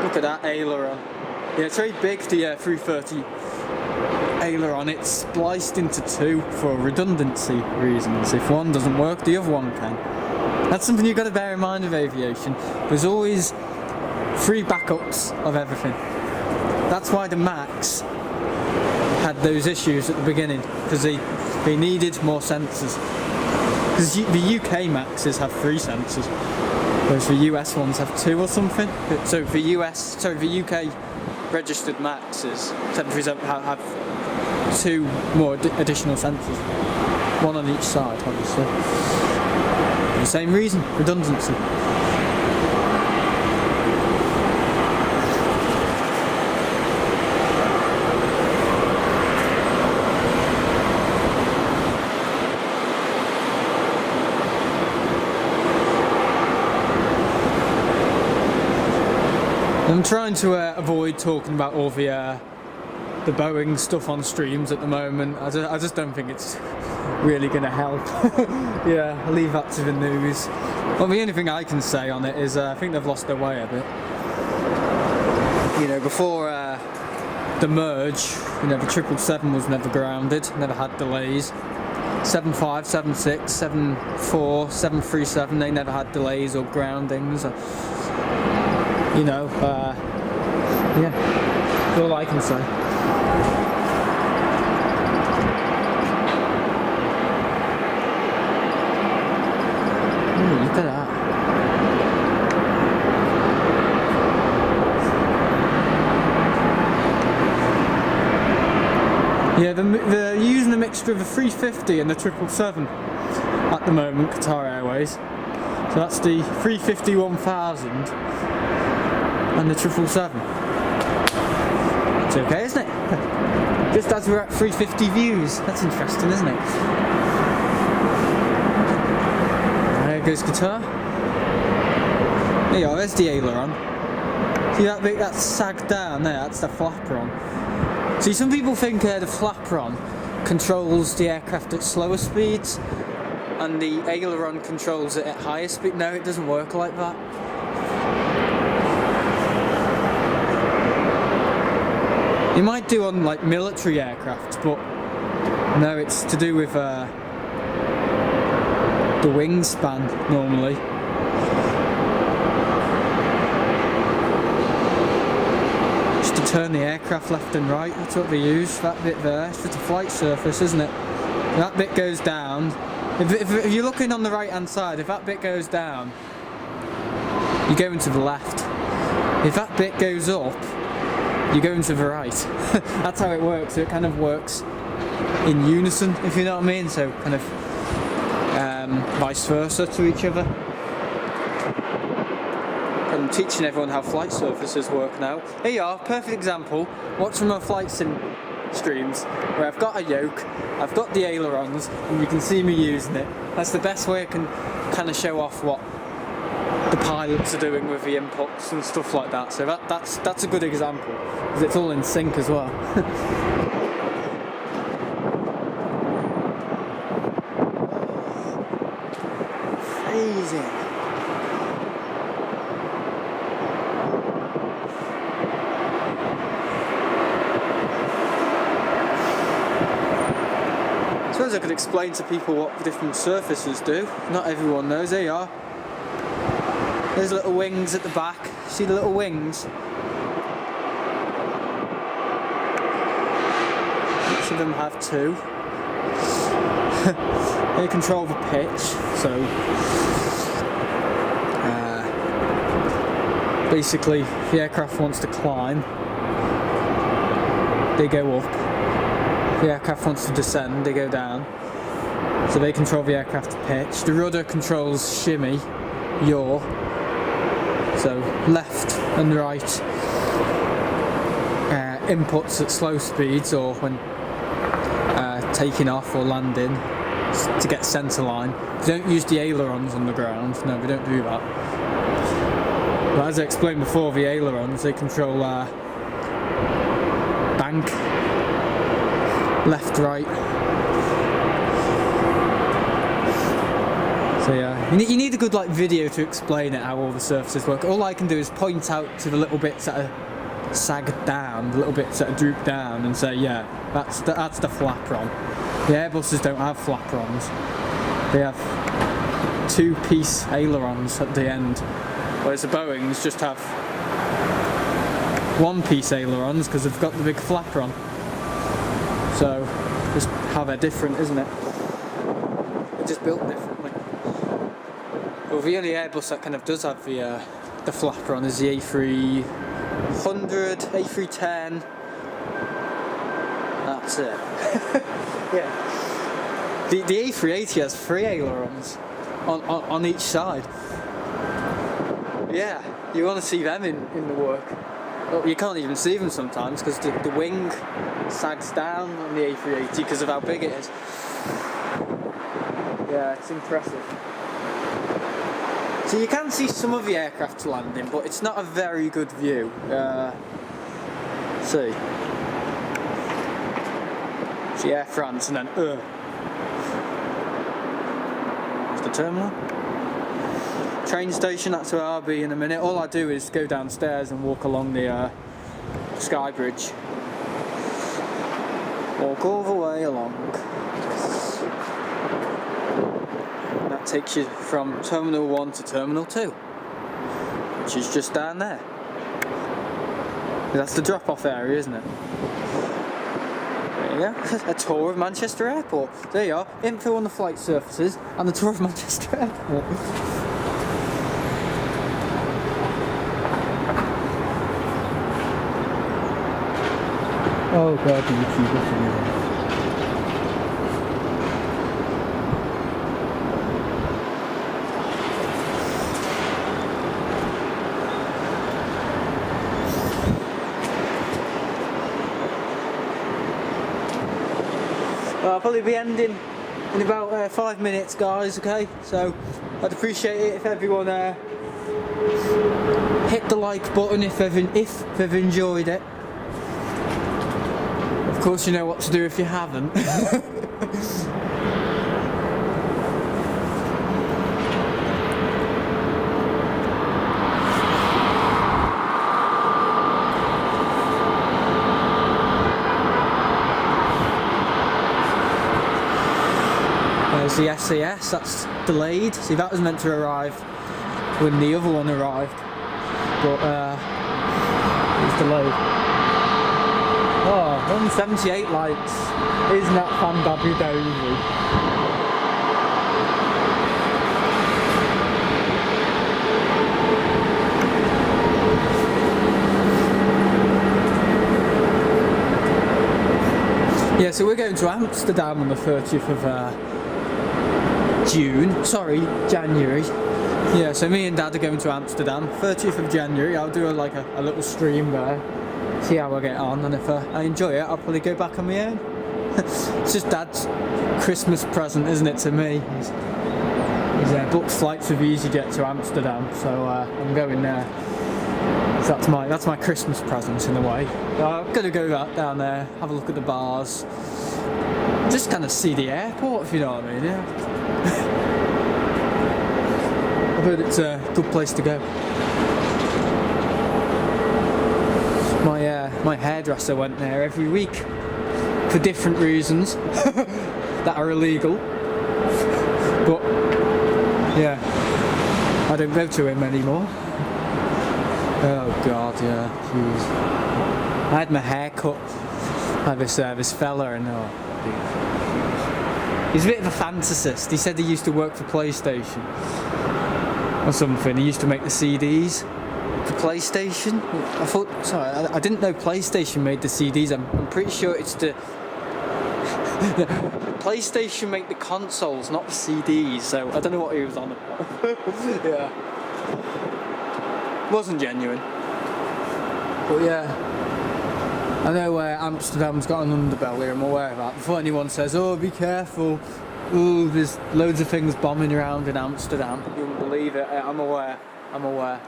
Look at that aileron. Yeah, it's very big, the 330 aileron. It's spliced into two for redundancy reasons. If one doesn't work, the other one can. That's something you've got to bear in mind with aviation. There's always 3 backups of everything. That's why the Max had those issues at the beginning, because they needed more sensors. Because the UK Maxes have 3 sensors, whereas the US ones have 2 or something. So the UK registered Maxes, 737 have 2 more additional sensors, 1 on each side, obviously. For the same reason, redundancy. I'm trying to avoid talking about all the Boeing stuff on streams at the moment. I just don't think it's really going to help. Yeah, I'll leave that to the news. Well, the only thing I can say on it is I think they've lost their way a bit. You know, before the merge, you know, the 777 was never grounded, never had delays. 75, 76, 74, 737, they never had delays or groundings. You know, yeah, that's all I can say. Ooh, look at that. Yeah, they're using a mixture of the 350 and the 777 at the moment, Qatar Airways. So that's the 350-1000. And the 777. It's okay, isn't it? Just as we're at 350 views. That's interesting, isn't it? There goes Qatar. There you are, there's the aileron. See that bit that's sagged down there? That's the flaperon. See, some people think the flaperon controls the aircraft at slower speeds and the aileron controls it at higher speed. No, it doesn't work like that. You might do on like military aircraft, but no, it's to do with the wingspan normally. Just to turn the aircraft left and right, that's what they use, that bit there. It's just a flight surface, isn't it? That bit goes down. If you're looking on the right hand side, if that bit goes down, you go into the left. If that bit goes up, you go into the right. That's how it works. It kind of works in unison, if you know what I mean. So kind of vice versa to each other. I'm teaching everyone how flight surfaces work now. Here you are, perfect example. Watch from my flight sim streams where I've got a yoke, I've got the ailerons, and you can see me using it. That's the best way I can kind of show off what the pilots are doing with the inputs and stuff like that. So that's a good example, because it's all in sync as well. Freezing. suppose I could explain to people what the different surfaces do. Not everyone knows. There you are. There's little wings at the back. See the little wings? Each of them have two. They control the pitch, so basically if the aircraft wants to climb, they go up. If the aircraft wants to descend, they go down. So they control the aircraft's pitch. The rudder controls shimmy, yaw. So left and right inputs at slow speeds or when taking off or landing to get centre line. They don't use the ailerons on the ground. No, we don't do that. But as I explained before, the ailerons, they control bank, left, right. So yeah, you need a good video to explain it, how all the surfaces work. All I can do is point out to the little bits that are sagged down, the little bits that are drooped down, and say, yeah, that's the flaperon. The Airbuses don't have flaperons. They have two-piece ailerons at the end, whereas the Boeings just have one-piece ailerons because they've got the big flaperon. So just how they're different, isn't it? They're just built differently. Well, the only Airbus that kind of does have the flaperon is the A300, A310. That's it. Yeah. The A380 has three ailerons on each side. Yeah, you want to see them in the work. Well, you can't even see them sometimes because the wing sags down on the A380 because of how big it is. Yeah, it's impressive. So you can see some of the aircraft landing, but it's not a very good view. See Air France and then it's the terminal. Train station, that's where I'll be in a minute. All I do is go downstairs and walk along the Sky Bridge. Walk all the way along. And that takes you from Terminal 1 to Terminal 2, which is just down there. That's the drop-off area, isn't it? There you go. A tour of Manchester Airport. There you are. Info on the flight surfaces and the tour of Manchester Airport. Oh god, YouTube. Well, I'll probably be ending in about 5 minutes, guys, okay? So I'd appreciate it if everyone hit the like button if they've enjoyed it. Of course, you know what to do if you haven't. There's the SAS, that's delayed. See, that was meant to arrive when the other one arrived, but it's delayed. Oh, 178 lights. Isn't that fandabudozy? Yeah, so we're going to Amsterdam on the 30th of January. Yeah, so me and Dad are going to Amsterdam, 30th of January. I'll do a little stream there, see how I get on, and if I enjoy it, I'll probably go back on my own. It's just Dad's Christmas present, isn't it, to me? He's booked flights with EasyJet to Amsterdam, so I'm going there. So that's my Christmas present in a way. I'm gonna go down there, have a look at the bars, just kind of see the airport, if you know what I mean. Yeah. I've heard it's a good place to go. My hairdresser went there every week for different reasons. that are illegal. But yeah, I don't go to him anymore. Oh god, yeah, jeez. I had my hair cut by this fella, and oh, he's a bit of a fantasist. He said he used to work for PlayStation or something. He used to make the CDs for PlayStation. I thought, sorry, I didn't know PlayStation made the CDs. I'm pretty sure it's the PlayStation make the consoles, not the CDs. So I don't know what he was on about. Yeah, wasn't genuine. But yeah, I know Amsterdam's got an underbelly. I'm aware of that. Before anyone says, "Oh, be careful," "Oh, there's loads of things bombing around in Amsterdam," you wouldn't believe it. I'm aware. Don't worry.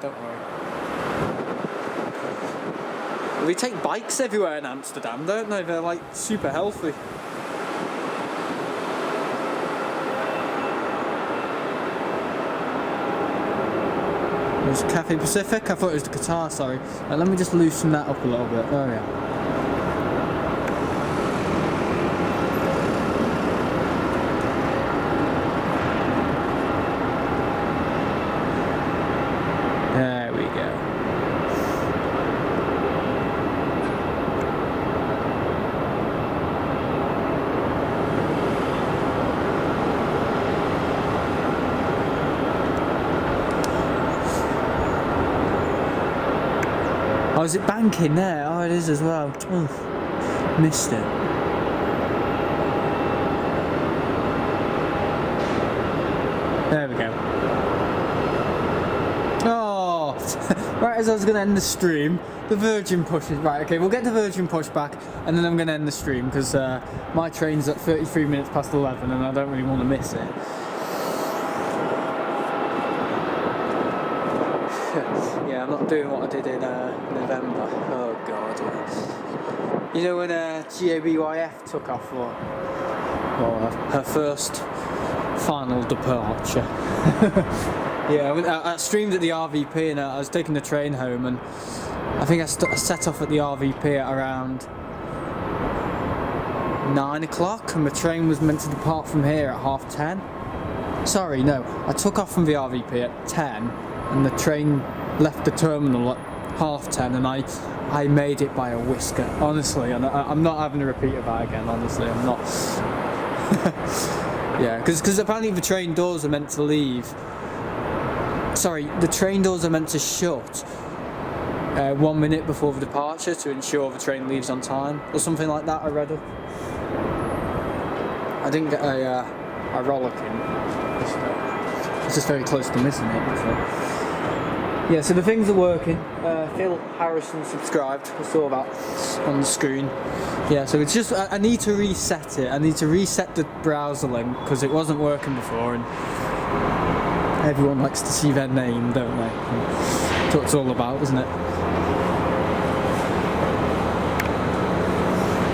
They take bikes everywhere in Amsterdam, don't they? They're like super healthy. There's Cafe Pacific. I thought it was the Qatar, sorry. Let me just loosen that up a little bit. Oh yeah. There we go. Oh, is it banking there? Oh, it is as well. Oof. Missed it. There we go. Oh, right as I was going to end the stream, the Virgin pushes. Right, okay, we'll get the Virgin push back, and then I'm going to end the stream because my train's at 33 minutes past 11, and I don't really want to miss it. Yeah, I'm not doing what I did in November. Oh god. You know when GABYF took off for her first final departure? Yeah, I streamed at the RVP and I was taking the train home, and I think I set off at the RVP at around 9 o'clock, and the train was meant to depart from here at 10:30. Sorry, no, I took off from the RVP at 10, and the train left the terminal at 10:30, and I made it by a whisker, honestly, and I'm not having a repeat of that again, honestly, I'm not. Yeah, because apparently the train doors are meant to leave. Sorry, the train doors are meant to shut 1 minute before the departure to ensure the train leaves on time, or something like that, I read up. I didn't get a rollicking. It's just very close to missing it, so. Yeah, so the things are working. Phil Harrison subscribed. I saw that on the screen. Yeah, so it's just I need to reset it. I need to reset the browser link because it wasn't working before, and everyone likes to see their name, don't they? That's what it's all about, isn't it?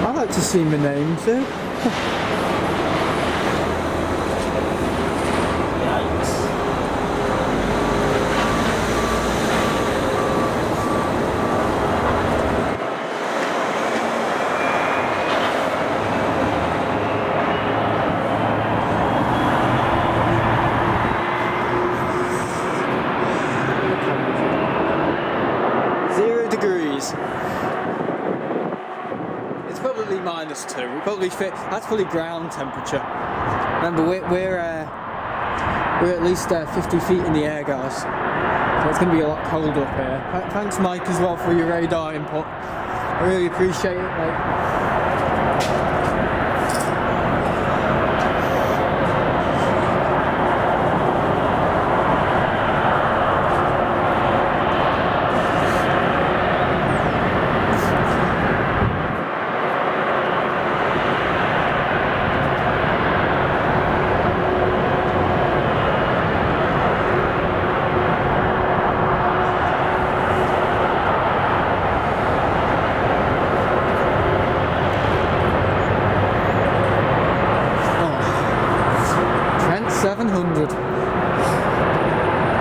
I like to see my name too. -2. We probably fit. That's probably ground temperature. Remember, we're at least 50 feet in the air, guys. So it's going to be a lot colder up here. Thanks, Mike, as well for your radar input. I really appreciate it, mate.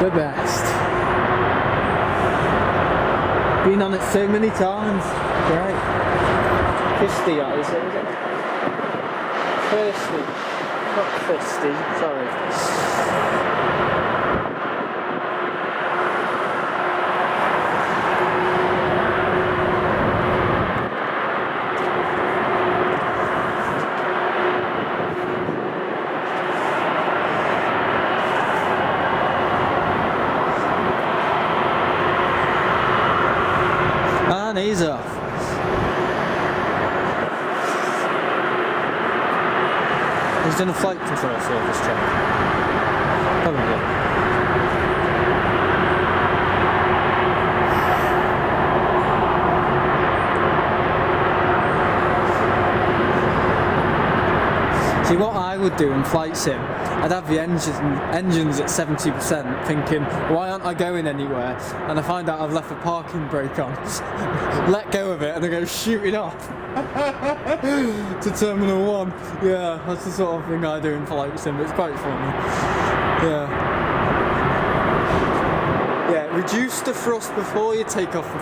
The best. Been on it so many times. Great. 50, is it? thirsty. Not thirsty, sorry. And he's off. He's done a flight control service check. Probably. See, what I would do in flight sim, I'd have the engines at 70%, thinking, why aren't I going anywhere? And I find out I've left the parking brake on. Let go of it and I go shooting off to Terminal 1. Yeah, that's the sort of thing I do in flight sim. It's quite funny. Yeah. Yeah, reduce the thrust before you take off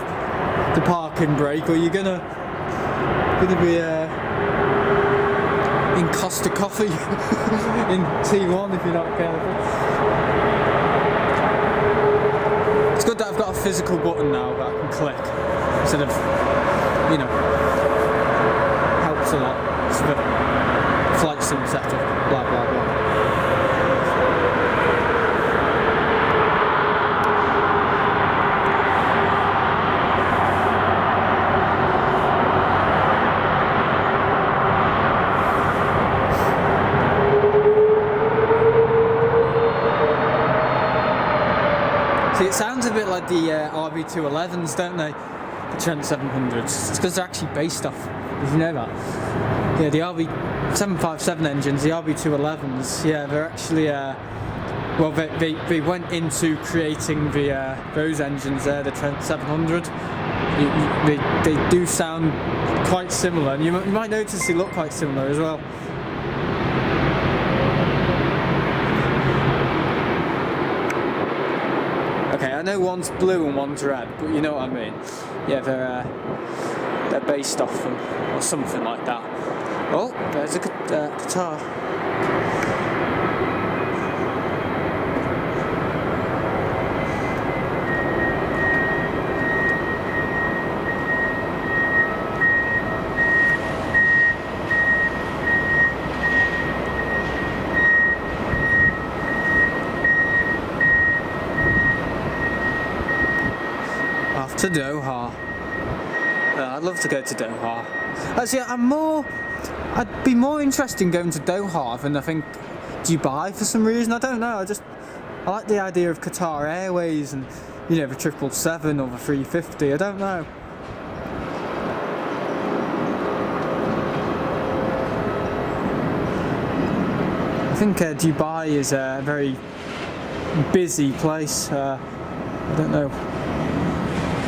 the parking brake, or you're gonna be in Costa Coffee in T1 if you're not careful. It's good that I've got a physical button now that I can click instead of, you know, helps a lot. It's the flight sim setup, blah blah blah. See, it sounds a bit like the RB211s, don't they? The Trent 700s. It's because they're actually based off. Did you know that? Yeah, the RB757 engines, the RB211s. Yeah, they're actually. Well, they went into creating those engines there, the Trent 700. They do sound quite similar, and you might notice they look quite similar as well. Okay, I know one's blue and one's red, but you know what I mean. Yeah, they're based off them, or something like that. Oh, there's a guitar. To Doha. I'd love to go to Doha. Actually, I'd be more interested in going to Doha than I think Dubai for some reason. I don't know. I like the idea of Qatar Airways and, you know, the 777 or the 350. I don't know. I think Dubai is a very busy place. I don't know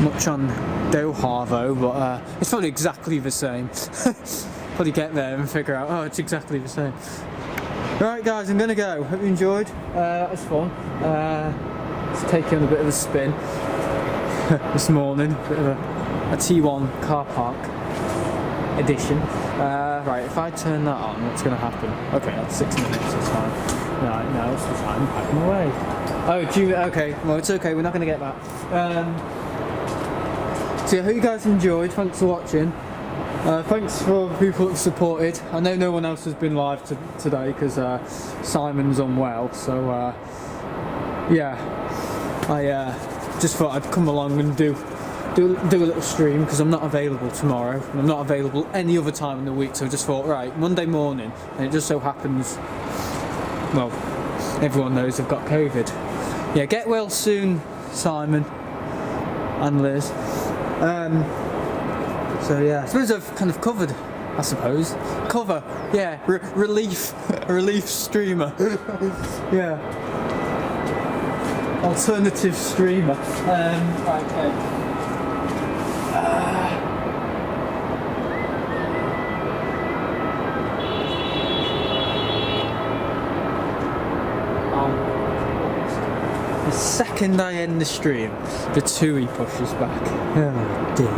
much on Doha though, but it's probably exactly the same. Probably get there and figure out, oh, it's exactly the same. Alright guys, I'm gonna go. Hope you enjoyed. That was fun. Just taking on a bit of a spin this morning. Bit of a T1 car park edition. Right, if I turn that on, what's gonna happen? Okay, that's 6 minutes, it's fine. Right, now it's the time packing away. Oh, okay, well it's okay, we're not gonna get that. So I hope you guys enjoyed. Thanks for watching. Thanks for people that have supported. I know no one else has been live today because Simon's unwell. So yeah, I just thought I'd come along and do a little stream because I'm not available tomorrow and I'm not available any other time in the week. So I just thought, right, Monday morning, and it just so happens, well, everyone knows I've got COVID. Yeah, get well soon, Simon and Liz. So yeah, I suppose I've kind of covered, I suppose. Cover, yeah, relief, relief streamer. Yeah. Alternative streamer. Right, okay. The second I end the stream, the TUI pushes back. Oh dear.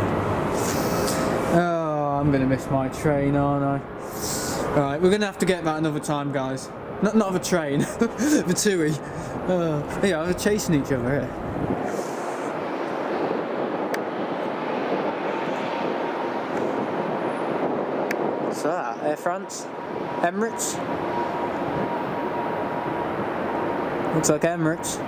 Oh, I'm gonna miss my train, aren't I? Right, we're gonna have to get that another time, guys. Not of a train, the TUI. Yeah, we're chasing each other here. What's that? Air France? Emirates? Looks like Emirates.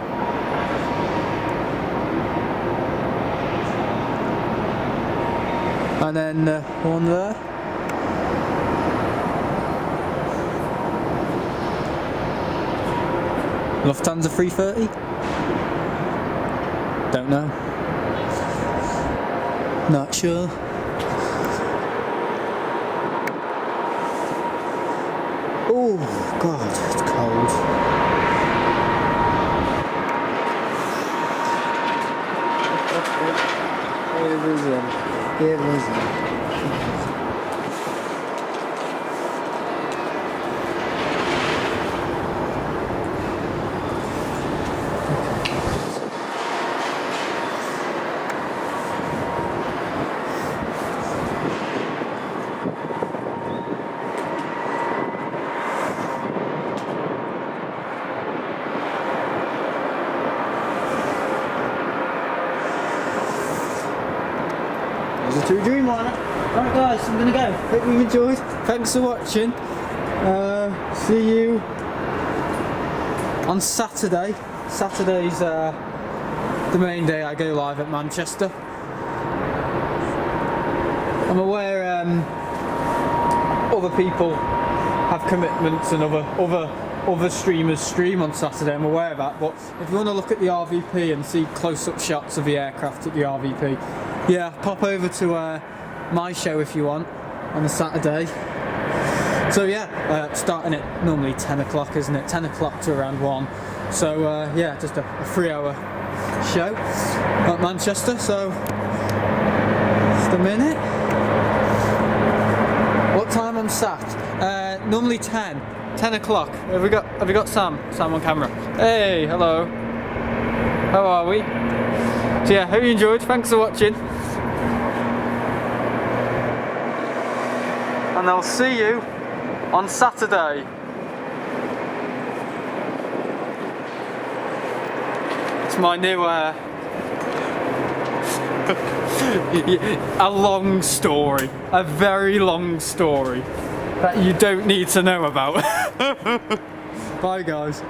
And then one there. Lufthansa 330? Don't know. Not sure. Oh God, it's cold. It was There's a two Dreamliner. Right guys, I'm gonna go. Hope you've enjoyed. Thanks for watching. See you on Saturday. Saturday's the main day I go live at Manchester. I'm aware other people have commitments and other streamers stream on Saturday, I'm aware of that, but if you want to look at the RVP and see close-up shots of the aircraft at the RVP, yeah, pop over to my show if you want on a Saturday. So yeah, starting at normally 10 o'clock, isn't it? 10 o'clock to around 1. So yeah, just a 3-hour show at Manchester, so just a minute. What time on Sat? Normally 10 o'clock. Have we got Sam on camera? Hey, hello. How are we? So yeah, hope you enjoyed. Thanks for watching. And I'll see you on Saturday. It's my new a long story, a very long story that you don't need to know about. Bye guys.